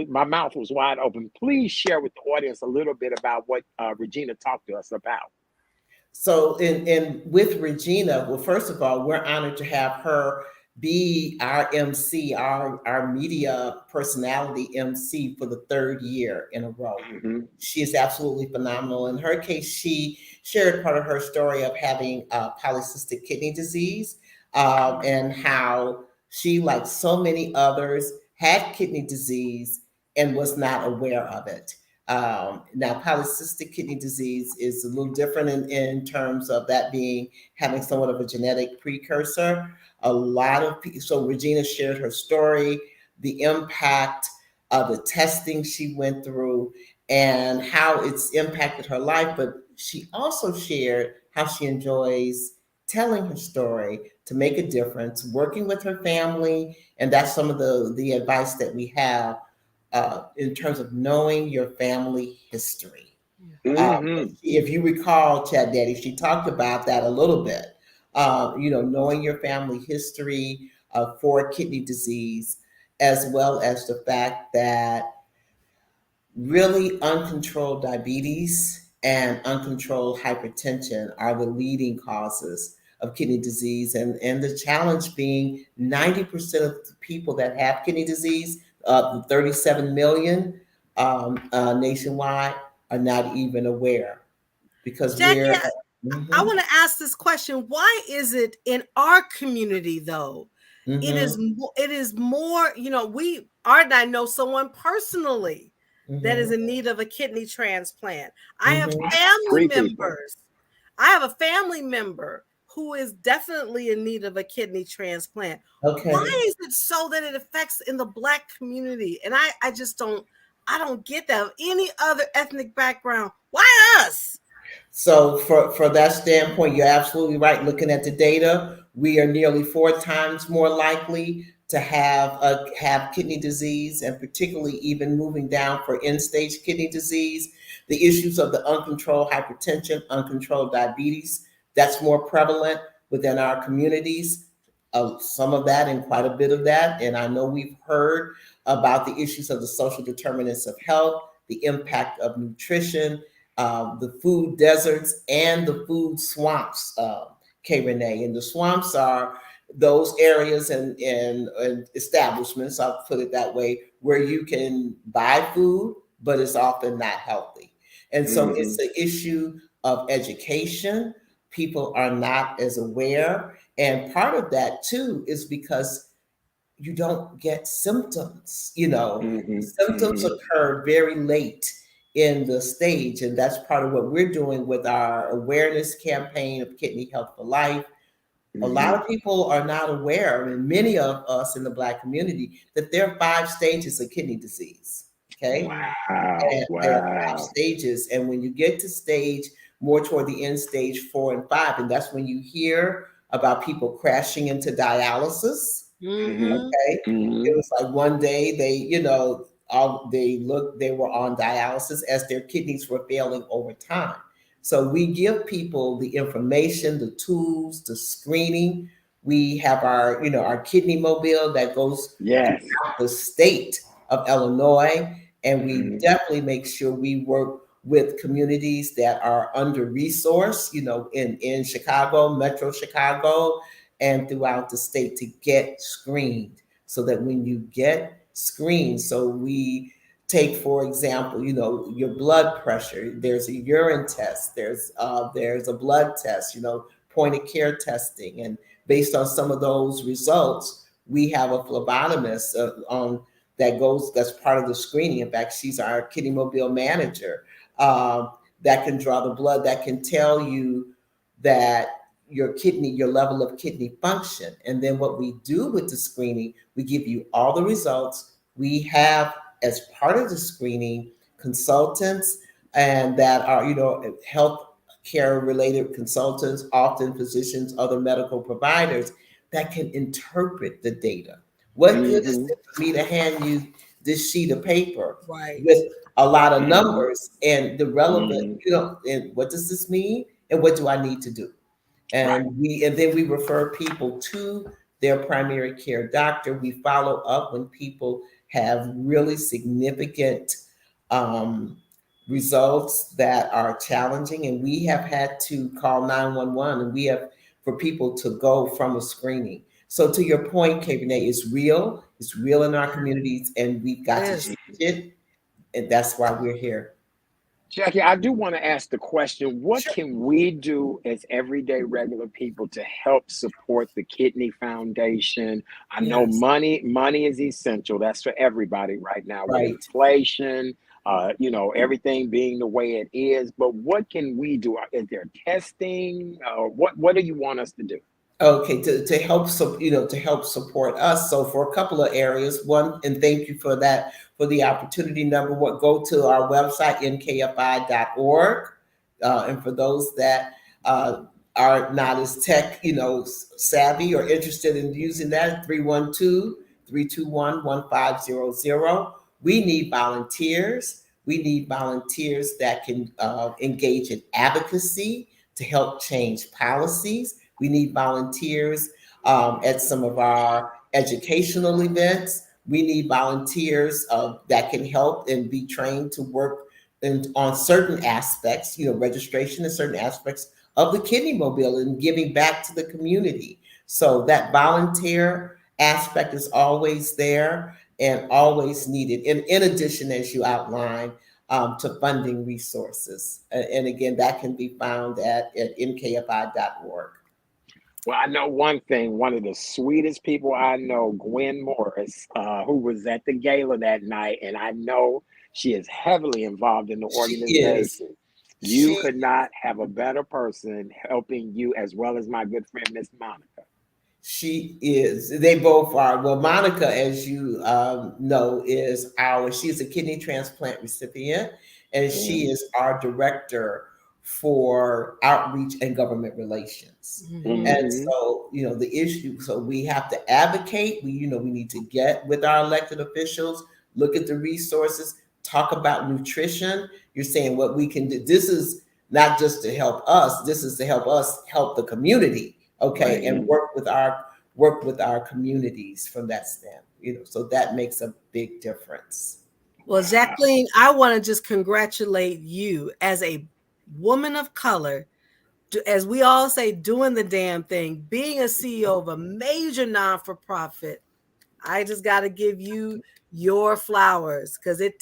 my mouth was wide open. Please share with the audience a little bit about what Regina talked to us about. So, with Regina, well, first of all, we're honored to have her be our MC, our media personality MC for the third year in a row. She is absolutely phenomenal. In her case, she shared part of her story of having polycystic kidney disease, and how she, like so many others, had kidney disease and was not aware of it. Now, polycystic kidney disease is a little different in terms of that having somewhat of a genetic precursor. A lot of people, so Regina shared her story, the impact of the testing she went through, and how it's impacted her life. But she also shared how she enjoys telling her story to make a difference, working with her family, and that's some of the advice that we have. In terms of knowing your family history. If you recall, Chat Daddy, she talked about that a little bit. Knowing your family history for kidney disease, as well as the fact that really uncontrolled diabetes and uncontrolled hypertension are the leading causes of kidney disease. And the challenge being 90% of the people that have kidney disease, the 37 million nationwide, are not even aware, because Jackie, I want to ask this question. Why is it in our community, though, it is more, I know someone personally that is in need of a kidney transplant. I have family members. I have a family member who is definitely in need of a kidney transplant. Okay. Why is it so that it affects in the Black community? And I just don't get that. Any other ethnic background, why us? So for that standpoint, you're absolutely right. Looking at the data, we are nearly 4 times more likely to have kidney disease, and particularly even moving down for end-stage kidney disease. The issues of the uncontrolled hypertension, uncontrolled diabetes, that's more prevalent within our communities. Some of that and quite a bit of that. And I know we've heard about the issues of the social determinants of health, the impact of nutrition, the food deserts and the food swamps, Renee. And the swamps are those areas and establishments, I'll put it that way, where you can buy food, but it's often not healthy. And so it's an issue of education. People are not as aware. And part of that too is because you don't get symptoms. Symptoms occur very late in the stage. And that's part of what we're doing with our awareness campaign of Kidney Health for Life. A lot of people are not aware, and many of us in the Black community, that there are 5 stages of kidney disease. Okay. And there are 5 stages. And when you get to stage more toward the end, stage 4 and 5, and that's when you hear about people crashing into dialysis. Okay. It was like one day they were on dialysis as their kidneys were failing over time. So we give people the information, the tools, the screening. We have our, our kidney mobile that goes Yes. throughout the state of Illinois. And we Mhm. definitely make sure we work with communities that are under resourced, in Chicago, Metro Chicago, and throughout the state to get screened. So that when you get screened, so we take, for example, your blood pressure. There's a urine test. There's a blood test. Point of care testing, and based on some of those results, we have a phlebotomist that's part of the screening. In fact, she's our kidney mobile manager, that can draw the blood, that can tell you that your level of kidney function. And then what we do with the screening, we give you all the results. We have, as part of the screening, consultants, and that are, health care related consultants, often physicians, other medical providers that can interpret the data. What good is Mhm. it for me to hand you this sheet of paper Right. with a lot of Mhm. numbers and the relevant, Mhm. and what does this mean and what do I need to do? Right. And then we refer people to their primary care doctor. We follow up when people have really significant um, results that are challenging, and we have had to call 911, and we have, for people to go from a screening. So to your point, Kay Renee, it's real. It's real in our communities, and we've got to Yes. change it, and that's why we're here. Jackie, I do want to ask the question, what Sure. can we do as everyday regular people to help support the Kidney Foundation? I know Yes. money is essential. That's for everybody right now with Right. inflation, everything being the way it is. But what can we do? Is there testing? What do you want us to do? Okay, to help, to help support us. So for a couple of areas, one, and thank you for that, for the opportunity. Number one, go to our website, nkfi.org. And for those that are not as tech, savvy or interested in using that, 312-321-1500. We need volunteers. We need volunteers that can engage in advocacy to help change policies. We need volunteers at some of our educational events. We need volunteers that can help and be trained to work on certain aspects, registration and certain aspects of the kidney mobile and giving back to the community. So that volunteer aspect is always there and always needed. In addition, as you outlined, to funding resources. And again, that can be found at nkfi.org. Well, I know one thing. One of the sweetest people I know, Gwen Morris, who was at the gala that night, and I know she is heavily involved in the She is. organization. You She could not have a better person helping you, as well as my good friend Miss Monica. She is. They both are. Well, Monica, as you know, she's a kidney transplant recipient, and she Mhm. is our director for outreach and government relations. Mhm. And Mhm. so, the issue, so we have to advocate. We need to get with our elected officials, look at the resources, talk about nutrition. You're saying what we can do. This is not just to help us, this is to help us help the community, okay, and Mhm. work with our communities from that stand, so that makes a big difference. Well, Wow. Jacqueline, I want to just congratulate you as a woman of color, as we all say, doing the damn thing, being a CEO of a major non-for-profit. I just got to give you your flowers because it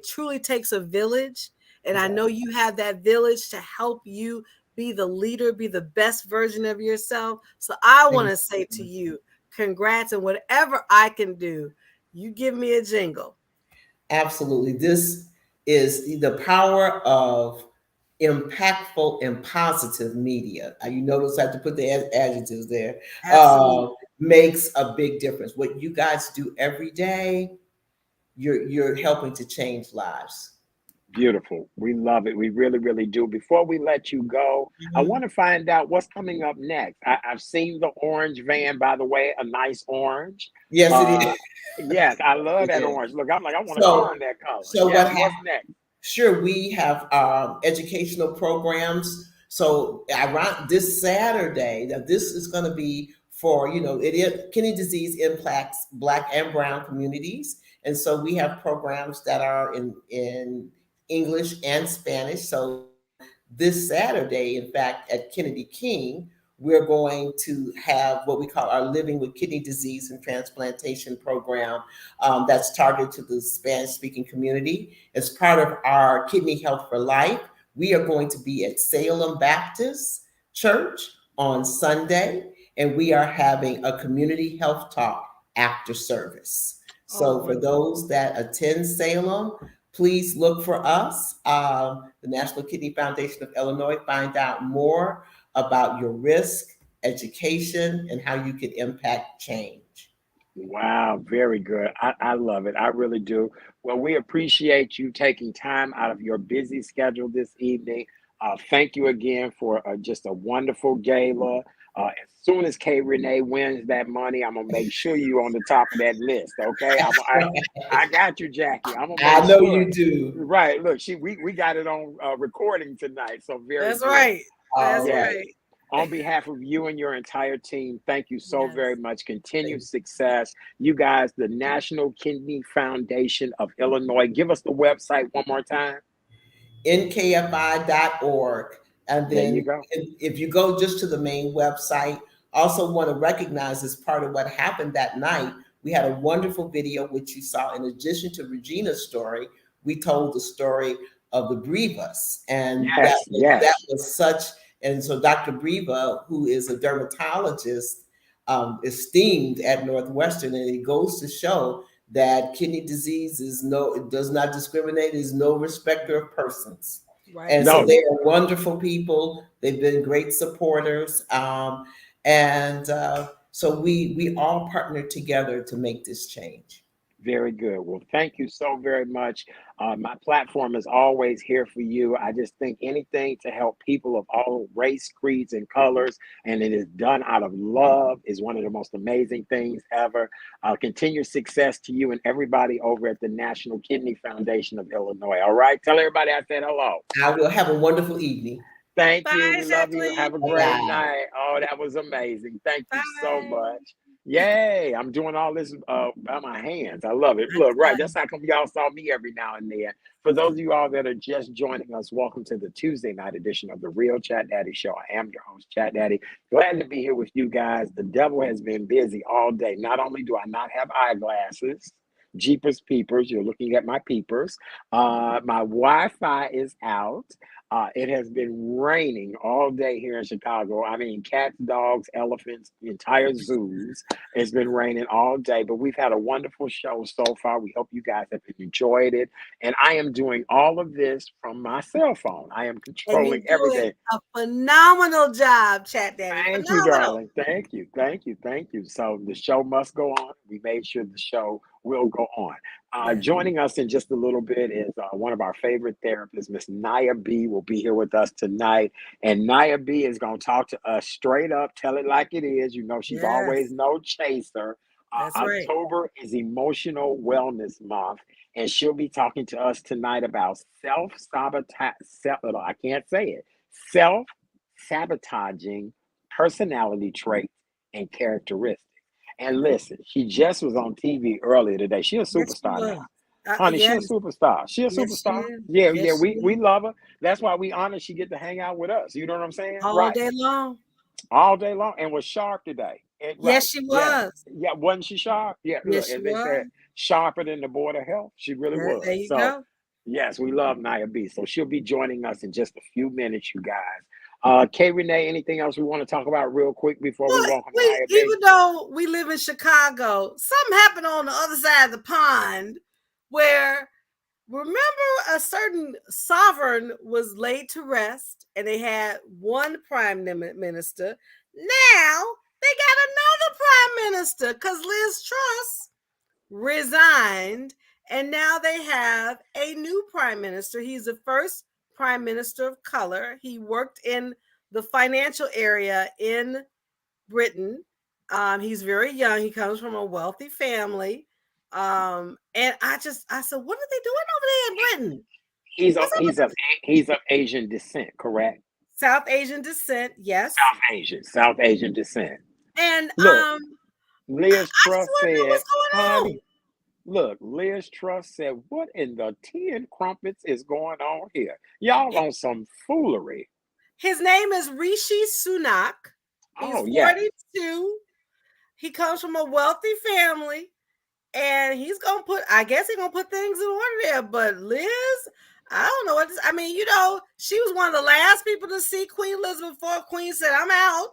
truly takes a village. And I know you have that village to help you be the leader, be the best version of yourself. So I want to say to you, congrats, and whatever I can do, you give me a jingle. Absolutely. This is the power of impactful and positive media. You notice I have to put the adjectives there. Absolutely. Makes a big difference. What you guys do every day, you're helping to change lives. Beautiful. We love it. We really, really do. Before we let you go, I Mhm. want to find out what's coming up next. I've seen the orange van, by the way, a nice orange. Yes, it Uh, is. yes, I love It that is. orange. Look, I'm like, I want a car So, in that color. so Yes, what what's next? Sure, we have educational programs. So around this Saturday, now this is going to be for, kidney disease impacts Black and Brown communities. And so we have programs that are in English and Spanish. So this Saturday, in fact, at Kennedy King, we're going to have what we call our Living with Kidney Disease and Transplantation program, that's targeted to the Spanish speaking community. As part of our Kidney Health for Life, we are going to be at Salem Baptist Church on Sunday, and we are having a community health talk after service. So for those that attend Salem, please look for us, the National Kidney Foundation of Illinois. Find out more about your risk, education, and how you can impact change. Wow, very good. I love it. I really do. Well, we appreciate you taking time out of your busy schedule this evening. Thank you again for just a wonderful gala. As soon as K Renee wins that money, I'm gonna make sure you're on the top of that list. Okay, I got you, Jackie. I'm gonna I make know sure. you do. Right. Look, we got it on recording tonight. So very That's good. right. That's All Yes. right. On behalf of you and your entire team, thank you so Yes. very much. Continued success. You guys, the National Kidney Foundation of Illinois. Give us the website one more time. nkfi.org. And There you then go. if you go just to the main website, also want to recognize as part of what happened that night, we had a wonderful video, which you saw. In addition to Regina's story, we told the story of the Brevas. And Yes, that was such, and so Dr. Breva, who is a dermatologist, esteemed at Northwestern, and it goes to show that kidney disease it does not discriminate, is no respecter of persons. Right. And No. so they are wonderful people. They've been great supporters. So we all partnered together to make this change. Very good. Well, thank you so very much. My platform is always here for you. I just think anything to help people of all race, creeds, and colors, and it is done out of love, is one of the most amazing things ever. Continued success to you and everybody over at the National Kidney Foundation of Illinois. All right. Tell everybody I said hello. I will have a wonderful evening. Thank you. Bye, We love you. Have a Jacqueline. great Bye. night. Oh, that was amazing. Thank you so Bye. much. Yay. I'm doing all this by my hands. I love it. Look, right. That's how come y'all saw me every now and then. For those of you all that are just joining us, welcome to the Tuesday night edition of the Real Chat Daddy Show. I am your host, Chat Daddy. Glad to be here with you guys. The devil has been busy all day. Not only do I not have eyeglasses, Jeepers Peepers, you're looking at my peepers. My Wi-Fi is out. It has been raining all day here in Chicago. I mean, cats, dogs, elephants, entire zoos. It's been raining all day, but we've had a wonderful show so far. We hope you guys have enjoyed it. And I am doing all of this from my cell phone. I am And controlling you're doing everything. a phenomenal job, Chat Daddy. Thank you, Phenomenal. darling. Thank you. Thank you. Thank you. So the show must go on. We made sure the show will go on. Yes. Joining us in just a little bit is one of our favorite therapists, Miss Nya B, will be here with us tonight. And Nya B is going to talk to us straight up, tell it like it is. You know, she's always Yes. no chaser. That's right. October is Emotional Wellness Month, and she'll be talking to us tonight about self-sabotage. I can't say it. Self-sabotaging personality traits and characteristics. And listen, she just was on TV earlier today. She a Yes, she superstar now. was. Honey, she a Yes. superstar. She a Yes, she superstar. is. Yeah, Yes, yeah, she we is. love her. That's why we honor she get to hang out with us. You know what I'm saying? All Right. day long. All day long, and was sharp today. Right. Yes, she Yeah. was. Yeah, wasn't she sharp? Yeah, look, Yes, she as they was. said, sharper than the board of health. She really was. There you So go. yes, we love Nya B. So she'll be joining us in just a few minutes, you guys. K Renee, anything else we want to talk about real quick before we welcome Nya B? Even though we live in Chicago, something happened on the other side of the pond where, remember, a certain sovereign was laid to rest and they had one prime minister. Now they got another prime minister because Liz Truss resigned, and now they have a new prime minister. He's the first prime minister of color. He worked in the financial area in Britain. He's very young. He comes from a wealthy family. And I said, what are they doing over there in Britain? What's up with the He's of Asian descent, correct? South Asian descent? Yes. South Asian descent. And Look, I Liz just Truss want to know said, what's going on. honey, look, Liz Truss said, what in the tea and crumpets is going on here? Y'all on some foolery. His name is Rishi Sunak. He's Oh, yes. 42. He comes from a wealthy family. And he's gonna put, I guess he's gonna put things in order there. But Liz, I don't know what this, I mean, she was one of the last people to see Queen Elizabeth before Queen said, I'm out.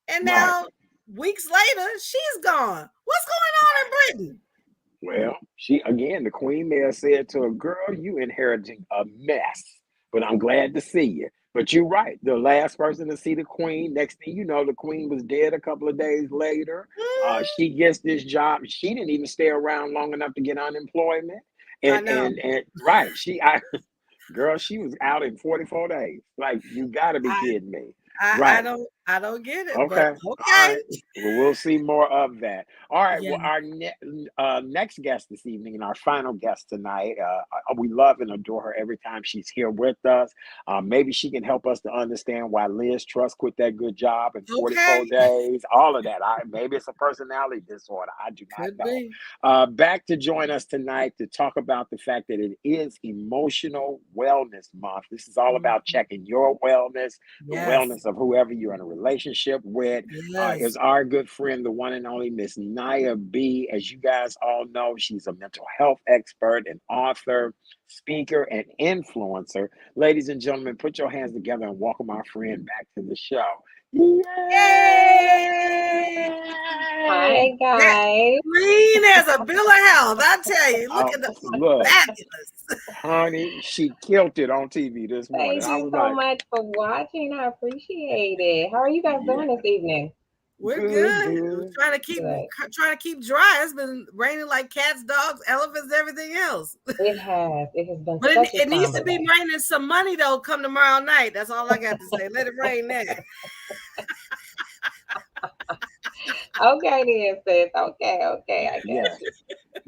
And now, weeks later, she's gone. What's going on in Britain? Well, the Queen Mare said to her, girl, you inheriting a mess, but I'm glad to see you. But you're right. The last person to see the Queen, next thing you know, the Queen was dead a couple of days later. She gets this job. She didn't even stay around long enough to get unemployment. And right. Girl, she was out in 44 days. Like, you gotta be kidding me. I don't get it. Okay. But okay. All right. Well, we'll see more of that. All right. Yeah. Well, our next guest this evening and our final guest tonight, we love and adore her every time she's here with us. Maybe she can help us to understand why Liz Truss quit that good job in 44 days. All of that. Maybe it's a personality disorder. I do not know. Back to join us tonight to talk about the fact that it is Emotional Wellness Month. This is all about checking your wellness, the wellness of whoever you're in a relationship with. Is our good friend, the one and only Miss Nya B. As you guys all know, she's a mental health expert, an author, speaker, and influencer. Ladies and gentlemen, put your hands together and welcome our friend back to the show. Yay! Hi, guys. Green as a bill of health. I tell you, look at the fabulous. Honey, she killed it on TV this morning. Thank you so much for watching. I appreciate it. How are you guys doing this evening? We're good. Trying to keep dry. It's been raining like cats, dogs, elephants, everything else. It has been. But it needs to be raining some money though. Come tomorrow night. That's all I got to say. Let it rain there. Okay, then, sis. Okay. I guess.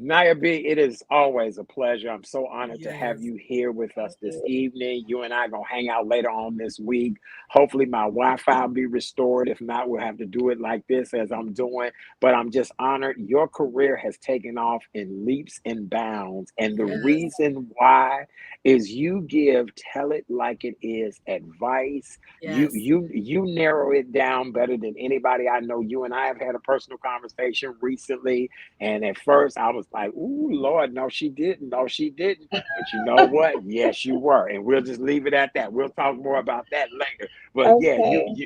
Nya B, it is always a pleasure. I'm so honored to have you here with us this evening. You and I are going to hang out later on this week. Hopefully my Wi-Fi will be restored. If not, we'll have to do it like this as I'm doing. But I'm just honored. Your career has taken off in leaps and bounds. And the reason why is you give tell it like it is advice. You narrow it down better than anybody I know. You and I have had a personal conversation recently. And at first I was like, ooh, Lord, no, she didn't. No, she didn't. But you know what? Yes, you were. And we'll just leave it at that. We'll talk more about that later. But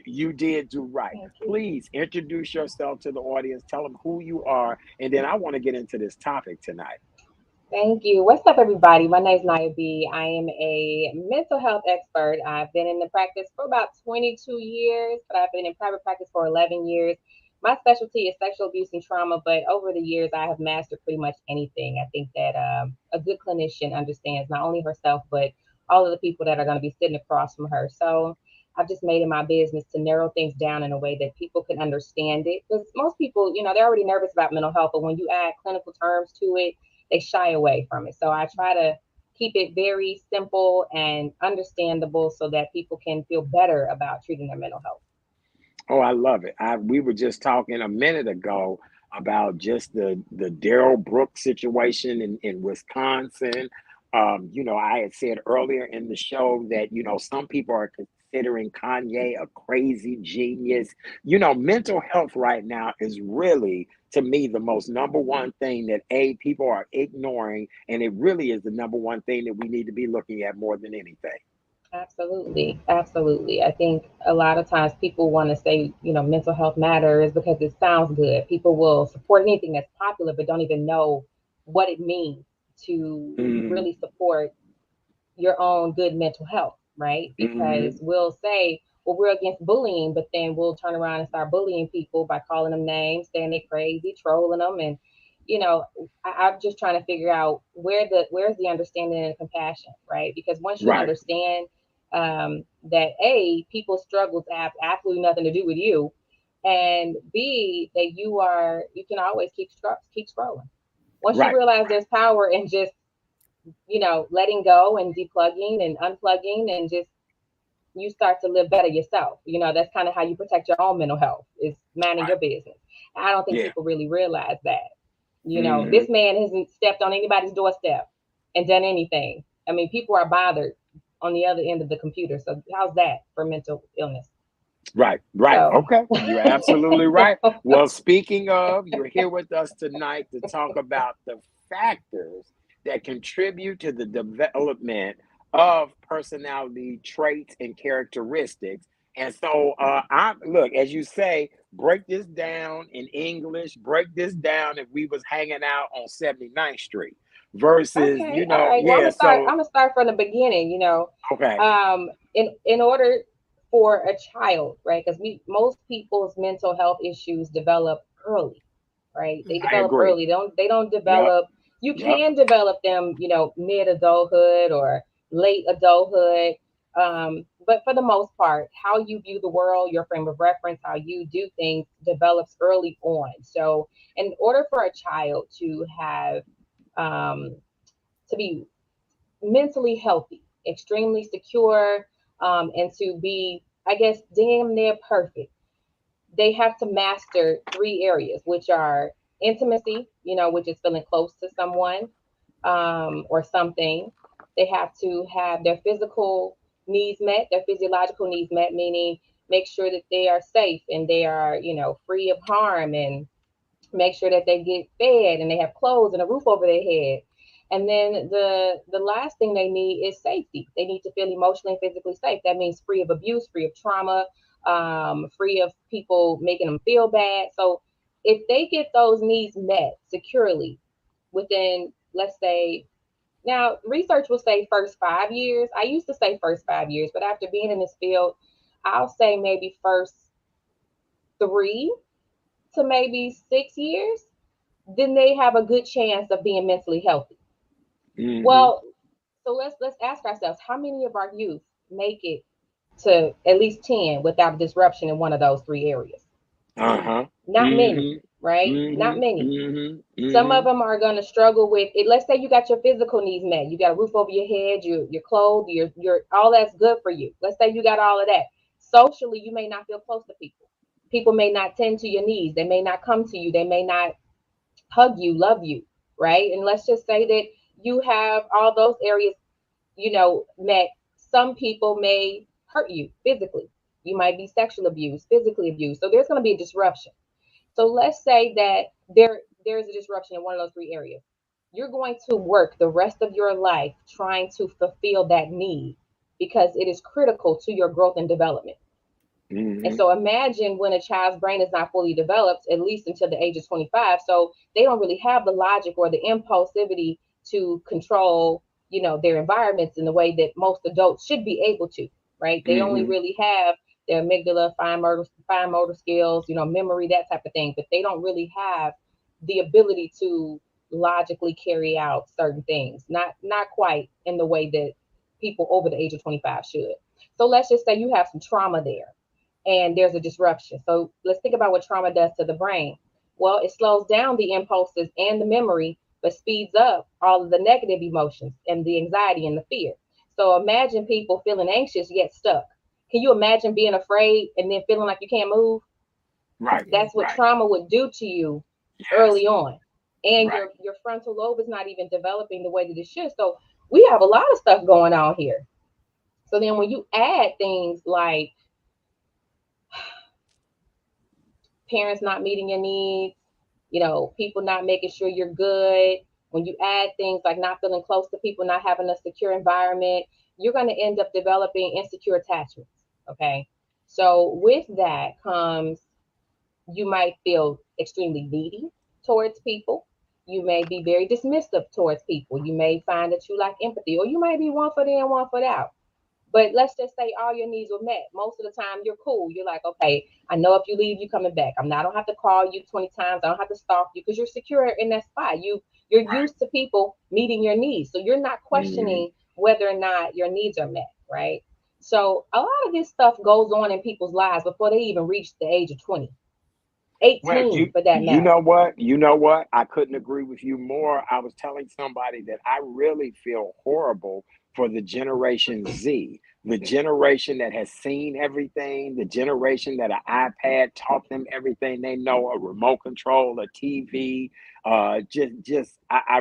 you did do right. Please introduce yourself to the audience. Tell them who you are. And then I want to get into this topic tonight. Thank you. What's up, everybody? My name is Nya B. I am a mental health expert. I've been in the practice for about 22 years, but I've been in private practice for 11 years. My specialty is sexual abuse and trauma, but over the years, I have mastered pretty much anything. I think that a good clinician understands not only herself, but all of the people that are going to be sitting across from her. So I've just made it my business to narrow things down in a way that people can understand it. Because most people, they're already nervous about mental health, but when you add clinical terms to it, they shy away from it. So I try to keep it very simple and understandable so that people can feel better about treating their mental health. Oh, I love it. We were just talking a minute ago about just the Darrell Brooks situation in Wisconsin. I had said earlier in the show that, some people are considering Kanye a crazy genius. Mental health right now is really, to me, the most number one thing that people are ignoring. And it really is the number one thing that we need to be looking at more than anything. Absolutely. I think a lot of times people want to say, mental health matters because it sounds good. People will support anything that's popular, but don't even know what it means to really support your own good mental health, right? Because we'll say, well, we're against bullying, but then we'll turn around and start bullying people by calling them names, saying they're crazy, trolling them. And, I'm just trying to figure out where's the understanding and compassion, right? Because once you understand that A, people's struggles have absolutely nothing to do with you, and B, that you can always keep scrolling. Once you realize there's power in just letting go and deplugging and unplugging, and just you start to live better yourself. That's kind of how you protect your own mental health, is minding Right. your business. I don't think Yeah. people really realize that. Mhm. This man hasn't stepped on anybody's doorstep and done anything. I mean, people are bothered on the other end of the computer. So how's that for mental illness? Right. So Okay. You're absolutely right. Well, speaking of, you're here with us tonight to talk about the factors that contribute to the development of personality traits and characteristics. And so, look, as you say, break this down in English. Break this down if we was hanging out on 79th Street versus, okay, all right. Well, yeah. I'm gonna start from the beginning. Okay. In order for a child, right? Because most people's mental health issues develop early, right? They I develop agree. early. They don't Yep. develop. You Yep. can develop them, mid adulthood or late adulthood. But for the most part, how you view the world, your frame of reference, how you do things develops early on. So, in order for a child to have um, to be mentally healthy, extremely secure, and to be, I guess, damn near perfect, they have to master three areas, which are intimacy, which is feeling close to someone or something. They have to have their physical needs met, their physiological needs met, meaning make sure that they are safe and they are, free of harm, and make sure that they get fed and they have clothes and a roof over their head. And then the last thing they need is safety. They need to feel emotionally and physically safe. That means free of abuse, free of trauma, free of people making them feel bad. So if they get those needs met securely within, let's say, now research will say first 5 years. I used to say first 5 years, but after being in this field, I'll say maybe first 3 to maybe 6 years, then they have a good chance of being mentally healthy. Hmm. Well, so let's ask ourselves, how many of our youth make it to at least 10 without disruption in one of those three areas? Uh-huh. Not many, Mhm. right? Not Mhm. many. Mhm. Some of Mhm. them are going to struggle with it. Let's say you got your physical needs met. You got a roof over your head, your clothes, your all that's good for you. Let's say you got all of that. Socially, you may not feel close to people. People may not tend to your needs. They may not come to you. They may not hug you, love you, right? And let's just say that you have all those areas, met. Some people may hurt you physically. You might be sexual abuse, physically abused. So there's going to be a disruption. So let's say that there's a disruption in one of those three areas. You're going to work the rest of your life trying to fulfill that need because it is critical to your growth and development. And Mhm. so imagine when a child's brain is not fully developed, at least until the age of 25. So they don't really have the logic or the impulsivity to control, their environments in the way that most adults should be able to, right? They only Mhm. really have their amygdala, fine motor skills, memory, that type of thing, but they don't really have the ability to logically carry out certain things. Not quite in the way that people over the age of 25 should. So let's just say you have some trauma there and there's a disruption. So let's think about what trauma does to the brain. Well, it slows down the impulses and the memory, but speeds up all of the negative emotions and the anxiety and the fear. So imagine people feeling anxious yet stuck. Can you imagine being afraid and then feeling like you can't move? Right. That's what Right. trauma would do to you Yes. early on. And Right. your frontal lobe is not even developing the way that it should. So we have a lot of stuff going on here. So then when you add things like parents not meeting your needs, people not making sure you're good. When you add things like not feeling close to people, not having a secure environment, you're going to end up developing insecure attachments. Okay. So with that comes, you might feel extremely needy towards people. You may be very dismissive towards people. You may find that you lack empathy, or you might be one foot in, one foot out. But let's just say all your needs were met. Most of the time, you're cool. You're like, okay, I know if you leave, you coming back. I don't have to call you 20 times. I don't have to stalk you because you're secure in that spot. You're Right. used to people meeting your needs, so you're not Mhm. questioning whether or not your needs are met, right? So a lot of this stuff goes on in people's lives before they even reach the age of 20. Well, 18 for that matter. you know what? I couldn't agree with you more. I was telling somebody that I really feel horrible for the Generation Z, the generation that has seen everything, the generation that an iPad taught them everything they know, a remote control, a TV. I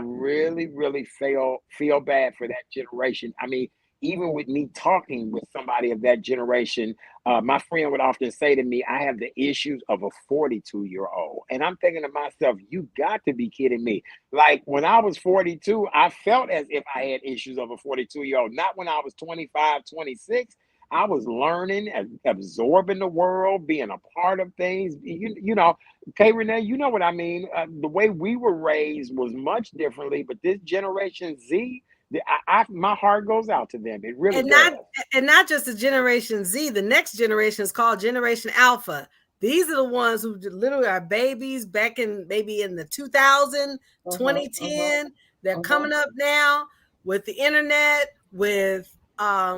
really, really feel bad for that generation. I mean, even with me talking with somebody of that generation, my friend would often say to me, I have the issues of a 42-year-old. And I'm thinking to myself, you got to be kidding me. Like when I was 42, I felt as if I had issues of a 42-year-old. Not when I was 25, 26. I was learning, absorbing the world, being a part of things. You know, okay, Renee, you know what I mean? The way we were raised was much differently, but this Generation Z, my heart goes out to them. It really and does. not just the Generation Z. The next generation is called Generation Alpha. These are the ones who literally are babies back in maybe in the 2000, 2010. They're coming up now with the internet, with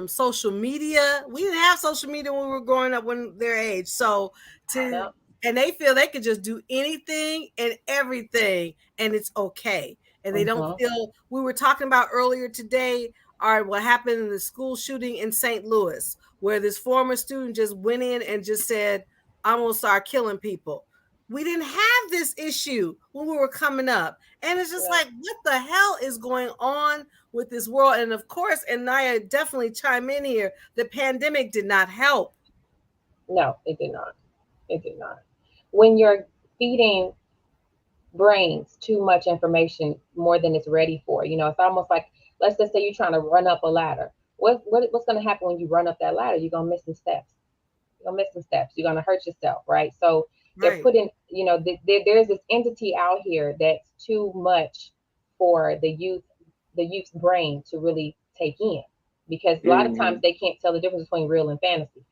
social media. We didn't have social media when we were growing up when their age. So and they feel they can just do anything and everything and it's okay. And they don't feel, we were talking about earlier today, all right, what happened in the school shooting in St. Louis, where this former student just went in and just said, I'm gonna start killing people. We didn't have this issue when we were coming up. And it's just like, what the hell is going on with this world? And of course, and Nya definitely chime in here, the pandemic did not help. No, it did not. It did not. When you're feeding brains too much information more than it's ready for, it's almost like, let's just say you're trying to run up a ladder. What's going to happen when you run up that ladder? You're going to miss some steps. You're going to hurt yourself, right? So they're putting, there's this entity out here that's too much for the youth's brain to really take in, because a lot of times they can't tell the difference between real and fantasy,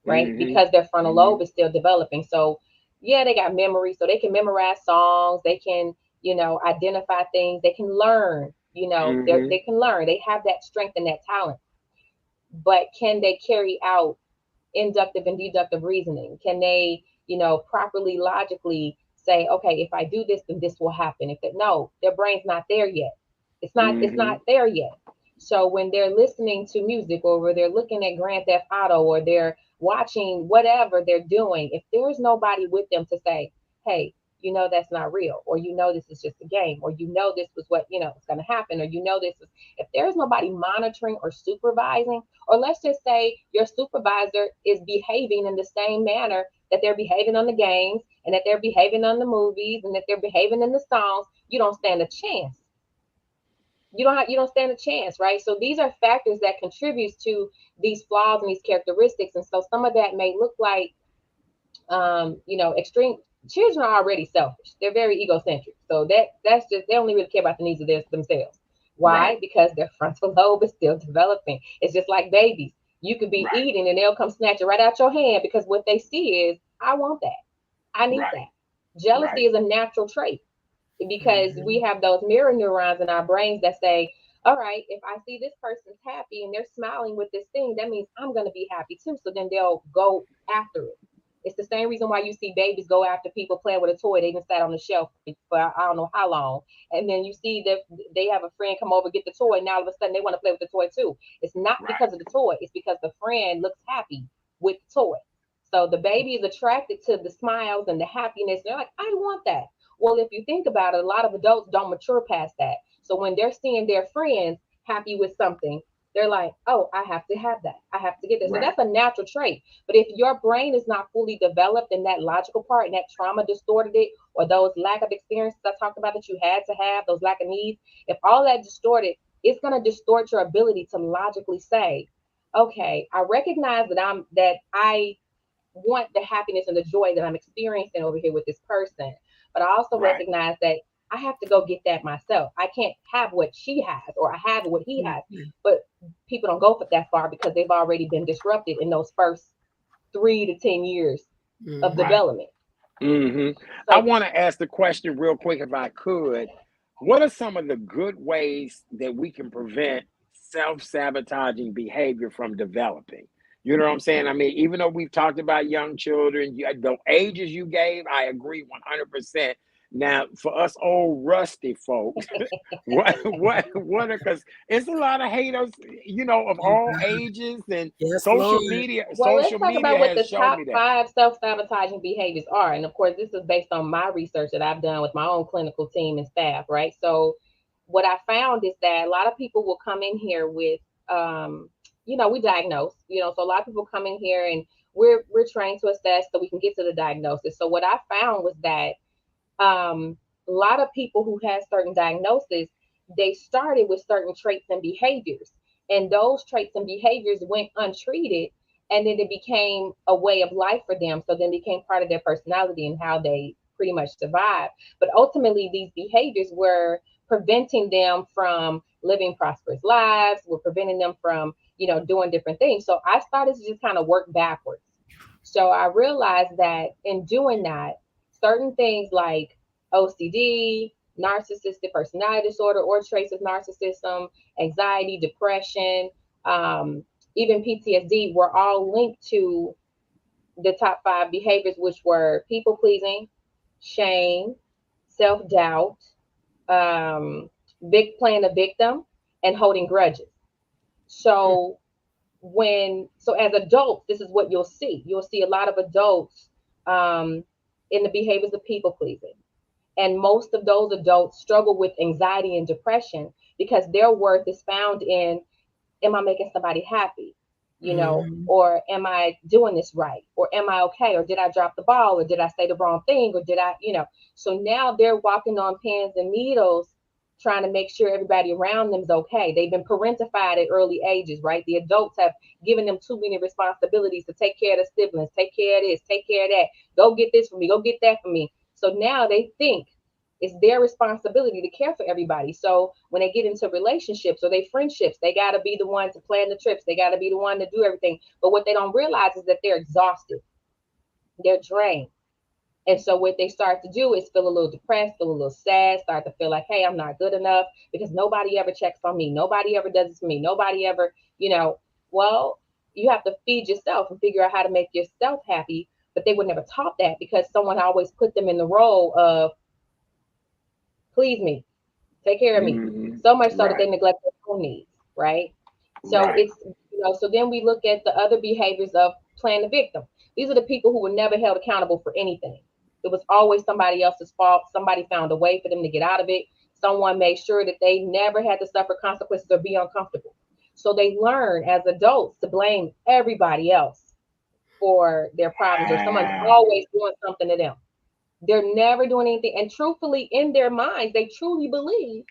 right? Because their frontal lobe is still developing. So yeah, they got memory, so they can memorize songs, they can, identify things, they can learn, they can learn, they have that strength and that talent. But can they carry out inductive and deductive reasoning? Can they, properly logically say, okay, if I do this, then this will happen? No, their brain's not there yet. It's not there yet. So when they're listening to music, or where they're looking at Grand Theft Auto, or they're watching whatever they're doing, if there's nobody with them to say, hey, that's not real, or this is just a game, or this was what is going to happen, or this is, if there's nobody monitoring or supervising, or let's just say your supervisor is behaving in the same manner that they're behaving on the games, and that they're behaving on the movies, and that they're behaving in the songs, you don't stand a chance. You don't stand a chance, right? So these are factors that contributes to these flaws and these characteristics. And so some of that may look like, extreme. Children are already selfish. They're very egocentric. So that's just, they only really care about the needs of themselves. Why? Right. Because their frontal lobe is still developing. It's just like babies. You could be eating and they'll come snatch it right out your hand, because what they see is, I want that. I need that. Jealousy is a natural trait, because we have those mirror neurons in our brains that say, all right, if I see this person's happy and they're smiling with this thing, that means I'm going to be happy too. So then they'll go after it. It's the same reason why you see babies go after people playing with a toy they even sat on the shelf for I don't know how long. And then you see that they have a friend come over, get the toy, and now all of a sudden they want to play with the toy too. It's not because of the toy. It's because the friend looks happy with the toy. So the baby is attracted to the smiles and the happiness. They're like, I want that. Well, if you think about it, a lot of adults don't mature past that. So when they're seeing their friends happy with something, they're like, oh, I have to have that. I have to get this. So that's a natural trait. But if your brain is not fully developed in that logical part, and that trauma distorted it, or those lack of experiences I talked about that you had to have, those lack of needs, if all that distorted, it's going to distort your ability to logically say, okay, I recognize that I want the happiness and the joy that I'm experiencing over here with this person. But I also recognize that I have to go get that myself. I can't have what she has, or I have what he has. But people don't go for that far, because they've already been disrupted in those first 3 to 10 years of development. So, I want to ask the question real quick, if I could. What are some of the good ways that we can prevent self-sabotaging behavior from developing? You know what I'm saying? I mean, even though we've talked about young children, the ages you gave, I agree 100%. Now, for us old rusty folks, what are, because it's a lot of haters, you know, of Oh, all God. ages, and Yes, social Lord. media, Well, let's social talk about media what has the shown top me that. 5 self-sabotaging behaviors are. And of course, this is based on my research that I've done with my own clinical team and staff, right? So what I found is that a lot of people will come in here with, we diagnose, so a lot of people come in here and we're trained to assess so we can get to the diagnosis. So what I found was that a lot of people who had certain diagnoses, they started with certain traits and behaviors, and those traits and behaviors went untreated, and then it became a way of life for them. So then it became part of their personality and how they pretty much survived. But ultimately, these behaviors were preventing them from living prosperous lives, were preventing them from, doing different things. So I started to just kind of work backwards. So I realized that in doing that, certain things like OCD, narcissistic personality disorder, or traits of narcissism, anxiety, depression, even PTSD were all linked to the top 5 behaviors, which were people pleasing, shame, self doubt, playing a victim, and holding grudges. So as adults, this is what you'll see. You'll see a lot of adults in the behaviors of people pleasing. And most of those adults struggle with anxiety and depression because their worth is found in, am I making somebody happy? Mhm. Or am I doing this right? Or am I okay? Or did I drop the ball? Or did I say the wrong thing? Or did so now they're walking on pins and needles, trying to make sure everybody around them is okay. They've been parentified at early ages, right? The adults have given them too many responsibilities to take care of the siblings, take care of this, take care of that. Go get this for me, go get that for me. So now they think it's their responsibility to care for everybody. So when they get into relationships or they friendships, they got to be the one to plan the trips. They got to be the one to do everything. But what they don't realize is that they're exhausted. They're drained. And so what they start to do is feel a little depressed, feel a little sad, start to feel like, hey, I'm not good enough because nobody ever checks on me. Nobody ever does this for me. Nobody ever, well, you have to feed yourself and figure out how to make yourself happy. But they were never taught that because someone always put them in the role of please me, take care of me, so much so that they Right, neglect their own needs, right? So right. it's, so then we look at the other behaviors of playing the victim. These are the people who were never held accountable for anything. It was always somebody else's fault. Somebody found a way for them to get out of it. Someone made sure that they never had to suffer consequences or be uncomfortable. So they learn as adults to blame everybody else for their problems, or someone's Wow. always doing something to them. They're never doing anything. And truthfully, in their minds, they truly believe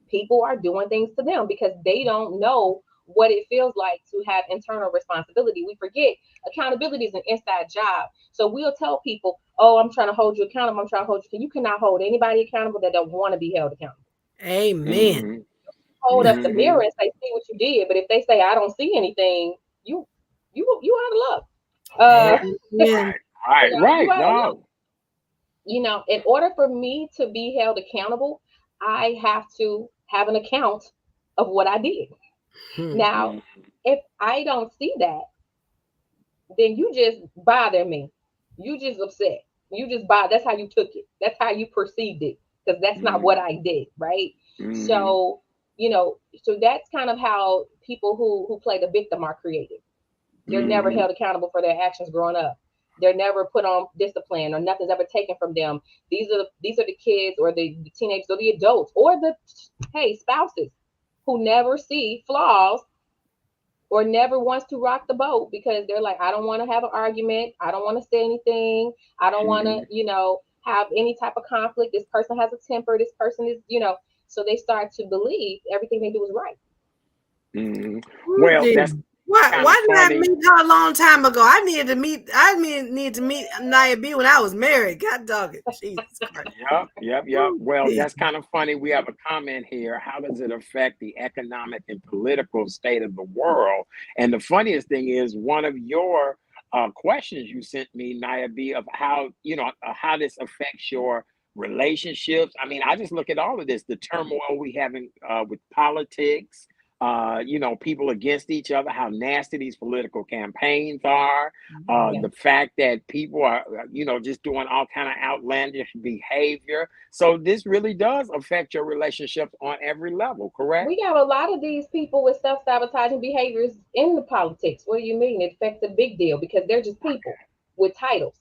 people are doing things to them because they don't know what it feels like to have internal responsibility. We forget accountability is an inside job. So we'll tell people, oh, I'm trying to hold you accountable. I'm trying to hold you. You cannot hold anybody accountable that don't want to be held accountable. Amen. Mm-hmm. Hold up the Mm-hmm. mirror and say, see what you did. But if they say, I don't see anything, you out of luck. Uh, Amen. Right, you right. out of luck. No. In order for me to be held accountable, I have to have an account of what I did. Hmm. Now, if I don't see that, then you just bother me. You just upset. You just bother. That's how you took it. That's how you perceived it. Because that's not what I did, right? Mm-hmm. So, so that's kind of how people who play the victim are created. They're never Mm-hmm. held accountable for their actions growing up. They're never put on discipline or nothing's ever taken from them. These are the kids or the teenagers or the adults or the spouses who never see flaws or never wants to rock the boat because they're like, I don't want to have an argument. I don't want to say anything. I don't want to, have any type of conflict. This person has a temper. This person is, so they start to believe everything they do is right. Mm-hmm. Ooh, Well, gee. that's Why kind of why did I funny. meet her a long time ago? I need to meet Nya B when I was married. God dog it. Jesus Christ. Yep, yep, yep. Ooh, Well, gee. that's kind of funny. We have a comment here. How does it affect the economic and political state of the world? And the funniest thing is one of your questions you sent me, Nya B, of how how this affects your relationships. I mean, I just look at all of this, the turmoil we have with politics, people against each other, how nasty these political campaigns are, Yeah. the fact that people are, just doing all kind of outlandish behavior. So this really does affect your relationships on every level, correct? We have a lot of these people with self-sabotaging behaviors in the politics. What do you mean? It affects a big deal because they're just people with titles.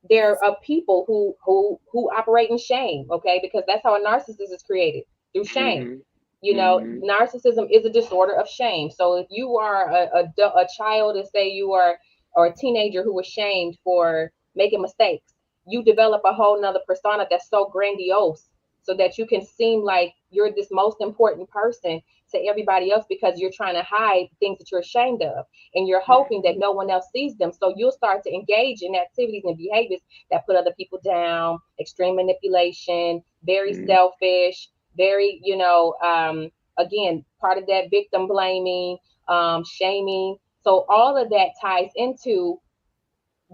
They're people who operate in shame, okay? Because that's how a narcissist is created, through shame. Hmm. Narcissism is a disorder of shame. So if you are a child and say you are, or a teenager who was shamed for making mistakes, you develop a whole nother persona that's so grandiose so that you can seem like you're this most important person to everybody else because you're trying to hide things that you're ashamed of, and you're hoping that no one else sees them. So you'll start to engage in activities and behaviors that put other people down, extreme manipulation, very selfish, very, again, part of that victim blaming, shaming. So all of that ties into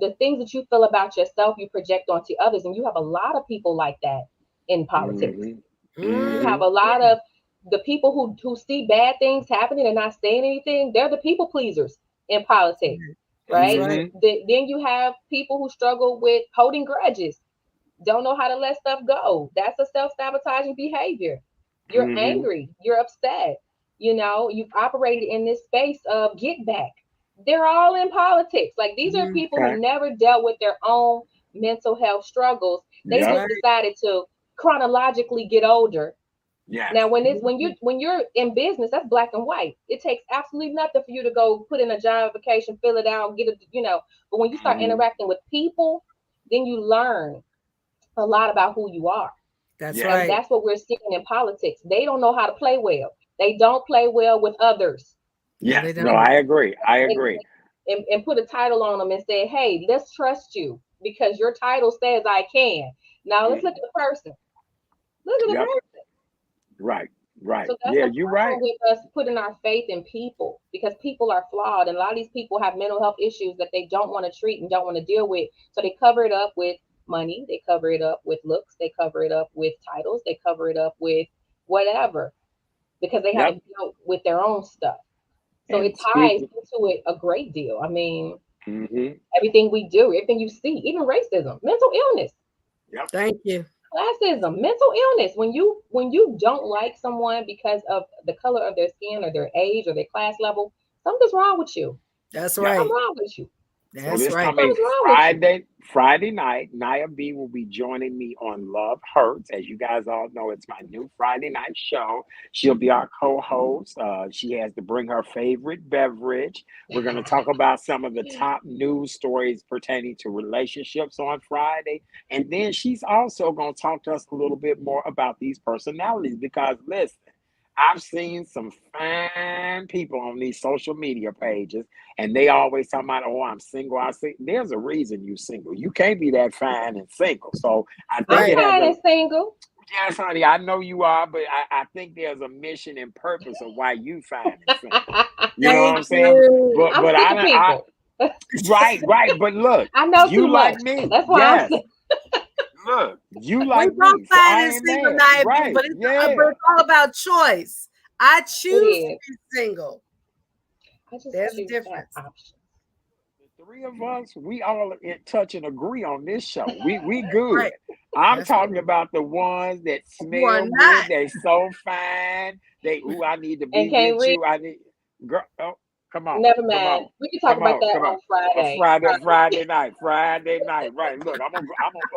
the things that you feel about yourself, you project onto others. And you have a lot of people like that in politics. Hmm. You Hmm. have a lot of the people who see bad things happening and not saying anything. They're the people pleasers in politics, That's right? right. Hmm. Then you have people who struggle with holding grudges, don't know how to let stuff go. That's a self-sabotaging behavior. You're Hmm. angry, you're upset, you've operated in this space of get back. They're all in politics. Like, these are people Okay. who never dealt with their own mental health struggles. They That's Yep. just right. decided to chronologically get older. Yes. Now, when you're in business, that's black and white. It takes absolutely nothing for you to go put in a job application, fill it out, get it. But when you start Hmm. interacting with people, then you learn a lot about who you are. That's Yes. And right. that's what we're seeing in politics. They don't know how to play well. They don't play well with others. No, they Yes. No, don't. I agree. I And, agree. and put a title on them and say, hey, let's trust you because your title says I can. Now let's look Mhm. at the person. Look at the Yep. person. Right. Right. So that's Yeah, the you're problem right. with us putting our faith in people, because people are flawed. And a lot of these people have mental health issues that they don't want to treat and don't want to deal with. So they cover it up with money. They cover it up with looks. They cover it up with titles. They cover it up with whatever because they Yep. haven't dealt with their own stuff. So it And ties speaking. into it a great deal. I mean, Hmm. everything we do, everything you see, even racism, mental illness, Yep. Thank you. classism, mental illness. When you don't like someone because of the color of their skin or their age or their class level, something's wrong with you. That's Yep. Something's right. wrong with you. So That's this right. coming Something's wrong with you. Friday night, Nya B will be joining me on Love Hurts. As you guys all know, it's my new Friday night show. She'll be our co-host. She has to bring her favorite beverage. We're going to talk about some of the top news stories pertaining to relationships on Friday. And then she's also going to talk to us a little bit more about these personalities because, listen, I've seen some fine people on these social media pages, and they always talking about, "Oh, I'm single." I say, "There's a reason you single. You can't be that fine and single." So I think I'm Right. it has fine a and single. yes, honey. I know you are, but I think there's a mission and purpose of why you fine and single. You know what Thank I'm saying? you. I'm But sick of I people. right. But look, I know too you much. like me. That's why I'm Yes. sick. Look, you We like both me, so fine I and ain't single, mad. Nia B, Right? but Yeah. it's all about choice. I It choose to is. be single. I just There's a choose to have difference. options. The three of us, we all in touch and agree on this show. We good. Right. I'm That's right. talking about the ones that You are smell not. good. They so fine. They ooh, I need to And be can't with read. you. I need girl. Oh, come on, Never come mind. on, We can talk come about on, that come on. on Friday. Friday night. Right. Look, I'm gonna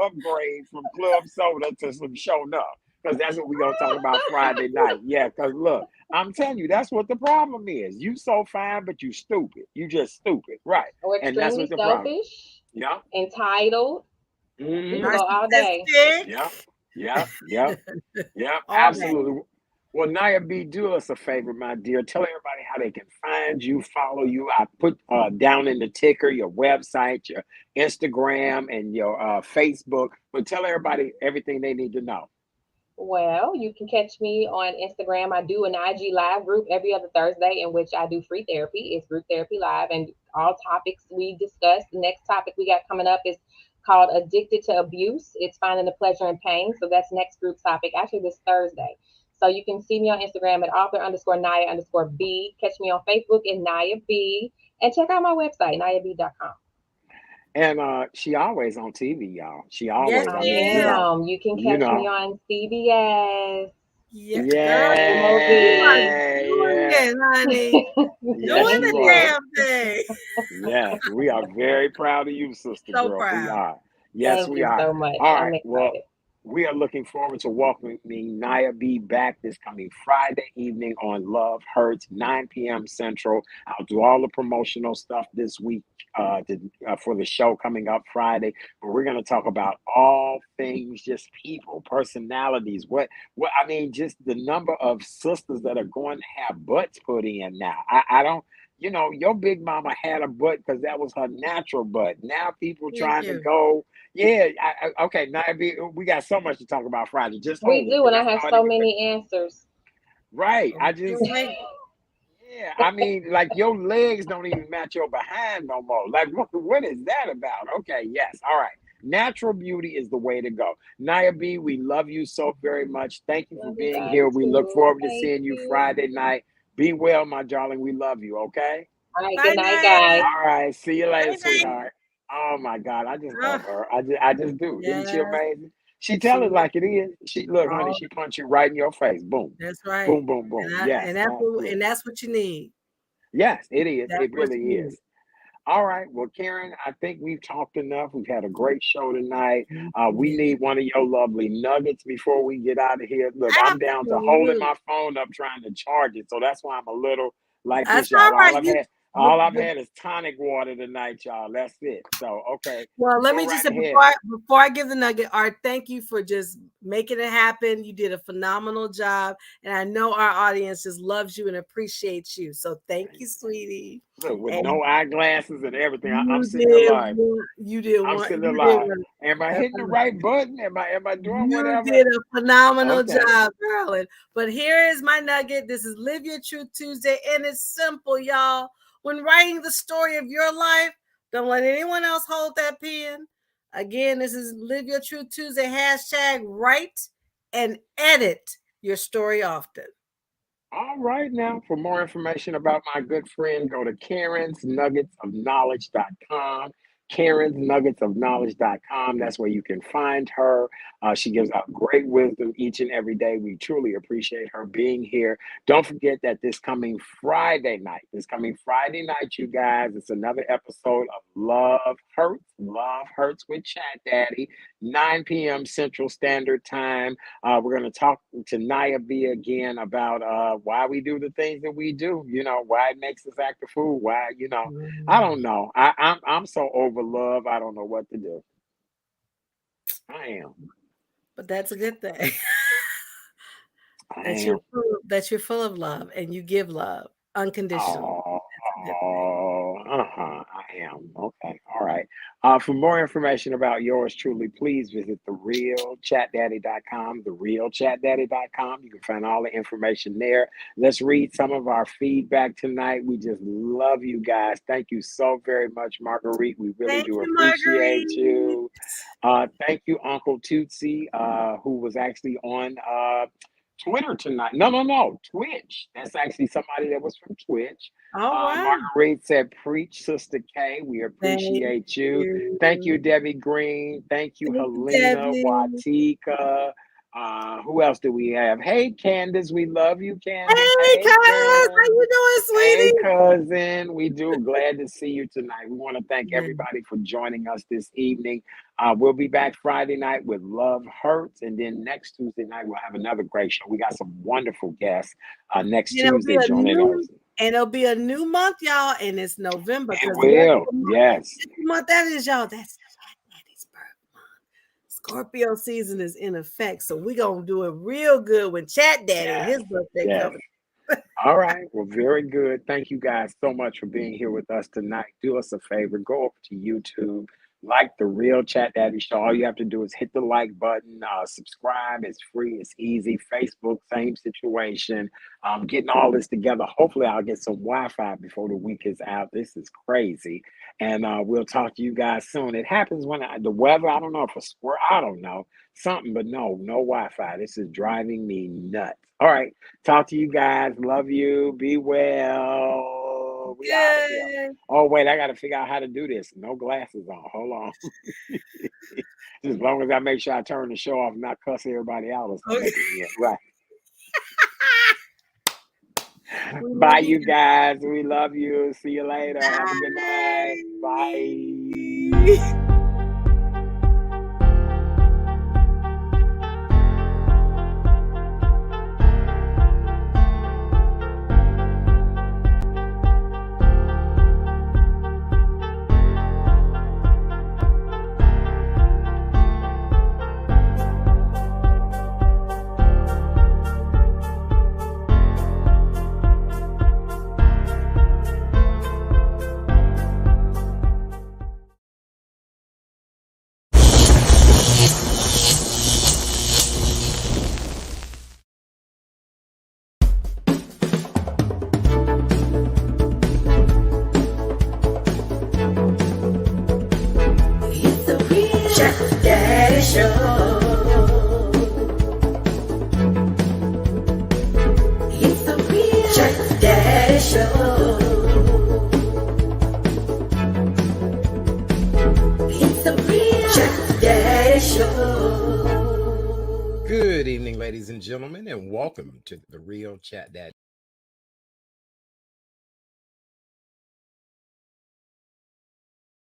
upgrade from club soda to some show enough because that's what we're gonna talk about Friday night. Yeah, because look, I'm telling you, that's what the problem is. You so fine, but you stupid. You just stupid, right? Or And that's what extremely the problem. selfish, Yeah. entitled. We Hmm. can go all day. Narcissistic. Yeah. Yeah. Yeah. Yeah. All that. Absolutely. Well, Nya B, do us a favor, my dear. Tell everybody how they can find you, follow you. I put down in the ticker your website, your Instagram, and your Facebook. But tell everybody everything they need to know. Well, you can catch me on Instagram. I do an IG live group every other Thursday in which I do free therapy. It's group therapy live, and all topics we discuss. The next topic we got coming up is called Addicted to Abuse. It's finding the pleasure in pain. So that's next group topic, actually this Thursday. So you can see me on Instagram at author_Nya_B. Catch me on Facebook at Nya B. And check out my website, NyaB.com. And she always on TV, y'all. She Yes, always, I I mean, am. You can you catch me know. on CBS. yeah, girl, you are Yeah, doing yeah. it, honey. Yes, Doing Thank the you you. are. damn thing. Yes, we are very proud of you, sister So girl. We proud. are. Yes, Thank we you are. so much. All I'm right. Well, excited. we are looking forward to welcoming Nya B back this coming Friday evening on Love Hurts, 9 p.m. Central. I'll do all the promotional stuff this week for the show coming up Friday. But we're going to talk about all things, just people, personalities. What I mean, just the number of sisters that are going to have butts put in now. I don't. You know, your big mama had a butt because that was her natural butt. Now people Thank trying to you. go, yeah, okay. Now we got so much to talk about Friday. Just We hold it, do, because and I that's have all I so need to. many answers. Right. I Okay, just, wait. yeah. I mean, like your legs don't even match your behind no more. Like, what is that about? Okay. Yes. All right. Natural beauty is the way to go. Nya B, we love you so very much. Thank you for Love you being guys here. We look too. forward to Thank seeing you you. Friday night. Be well, my darling. We love you. Okay. All right. Bye, Good night, Naya. guys. All right. See you later, Bye, bye. sweetheart. Oh my God. I just love Oh, her. I just do. Isn't she yes, amazing? She tell she it like it is. She look, honey, all she punch you right in your face. Boom. that's right. Boom, boom, boom. And I Yes, and absolutely. that's what you need. Yes, it is. That's It what really you need. is. All right. Well, Karen, I think we've talked enough. We've had a great show tonight. We Yeah. need one of your lovely nuggets before we get out of here. Look, I'm down to holding Absolutely. my phone up trying to charge it. So that's why I'm a little like That's this, y'all. all right. You but, All I've but had is tonic water tonight, y'all. That's it. So okay. well, let Go me just right say ahead. before I give the nugget, Art, thank you for just making it happen. You did a phenomenal job, and I know our audience just loves you and appreciates you. So thank you, sweetie. Look, with And no eyeglasses and everything. I'm you sitting there did like, one, you did I'm one, sitting there you did like, one. am I That's hitting the right button? Am I doing You whatever? did a phenomenal Okay. job, girl. But here is my nugget. This is Live Your Truth Tuesday, and it's simple, y'all. When writing the story of your life, don't let anyone else hold that pen. Again, this is Live Your Truth Tuesday. # write and edit your story often. All right, now, for more information about my good friend, go to karensnuggetsofknowledge.com. karensnuggetsofknowledge.com. That's where you can find her. She gives out great wisdom each and every day. We truly appreciate her being here. Don't forget that this coming Friday night, you guys, it's another episode of Love Hurts with Chat Daddy, 9 p.m. Central Standard Time. We're going to talk to Nya B again about why we do the things that we do. You know, why it makes us act a fool. Why, I don't know. I'm so over love. I don't know what to do. I am. But that's a good thing. I that am. you're full of love and you give love unconditionally. Oh, That's a good thing. I am. Okay. All right. For more information about yours truly, please visit therealchatdaddy.com, therealchatdaddy.com. You can find all the information there. Let's read some of our feedback tonight. We just love you guys. Thank you so very much, Marguerite. We really Thank do you, appreciate Marguerite. you. Thank you, Uncle Tootsie, who was actually on Twitter tonight. No, Twitch. That's actually somebody that was from Twitch. All right. Marguerite said, "Preach, Sister K. We Thank appreciate you. Thank you, you. Debbie Green. Thank you, Thank you, Helena Debbie. Watika. Who else do we have? Hey, Candace. We love you, Candace. Hey, Hey, cuz, how Kim. you doing, Hey, sweetie? cousin. We do. Glad to see you tonight. We want to thank Yeah. everybody for joining us this evening. We'll be back Friday night with Love Hurts. And then next Tuesday night, we'll have another great show. We got some wonderful guests next And it'll Tuesday be joining us. it'll be a new month, y'all, and it's November. It Because will. Yes. guess what month that is, y'all? That's Daddy's birth month. Scorpio season is in effect. So we're gonna do it real good when Chat Daddy and his birthday Yes. comes. All right. Well, very good. Thank you guys so much for being here with us tonight. Do us a favor. Go over to YouTube. like the Real Chat Daddy Show. All you have to do is hit the like button, subscribe. It's free, it's easy. Facebook, same situation. Getting all this together. Hopefully, I'll get some Wi-Fi before the week is out. This is crazy. And we'll talk to you guys soon. It happens when the weather, I don't know if a squirrel, I don't know, something, but no Wi-Fi. This is driving me nuts. All right. Talk to you guys. Love you. Be well. We out of here. Good. Oh, wait, I got to figure out how to do this. No glasses on. Hold on. As long as I make sure I turn the show off and not cuss everybody out or something. Yeah, right. Bye, you guys. We love you. See you later. Have a good night. Bye. Good evening, ladies and gentlemen, and welcome to the Real Chat Daddy.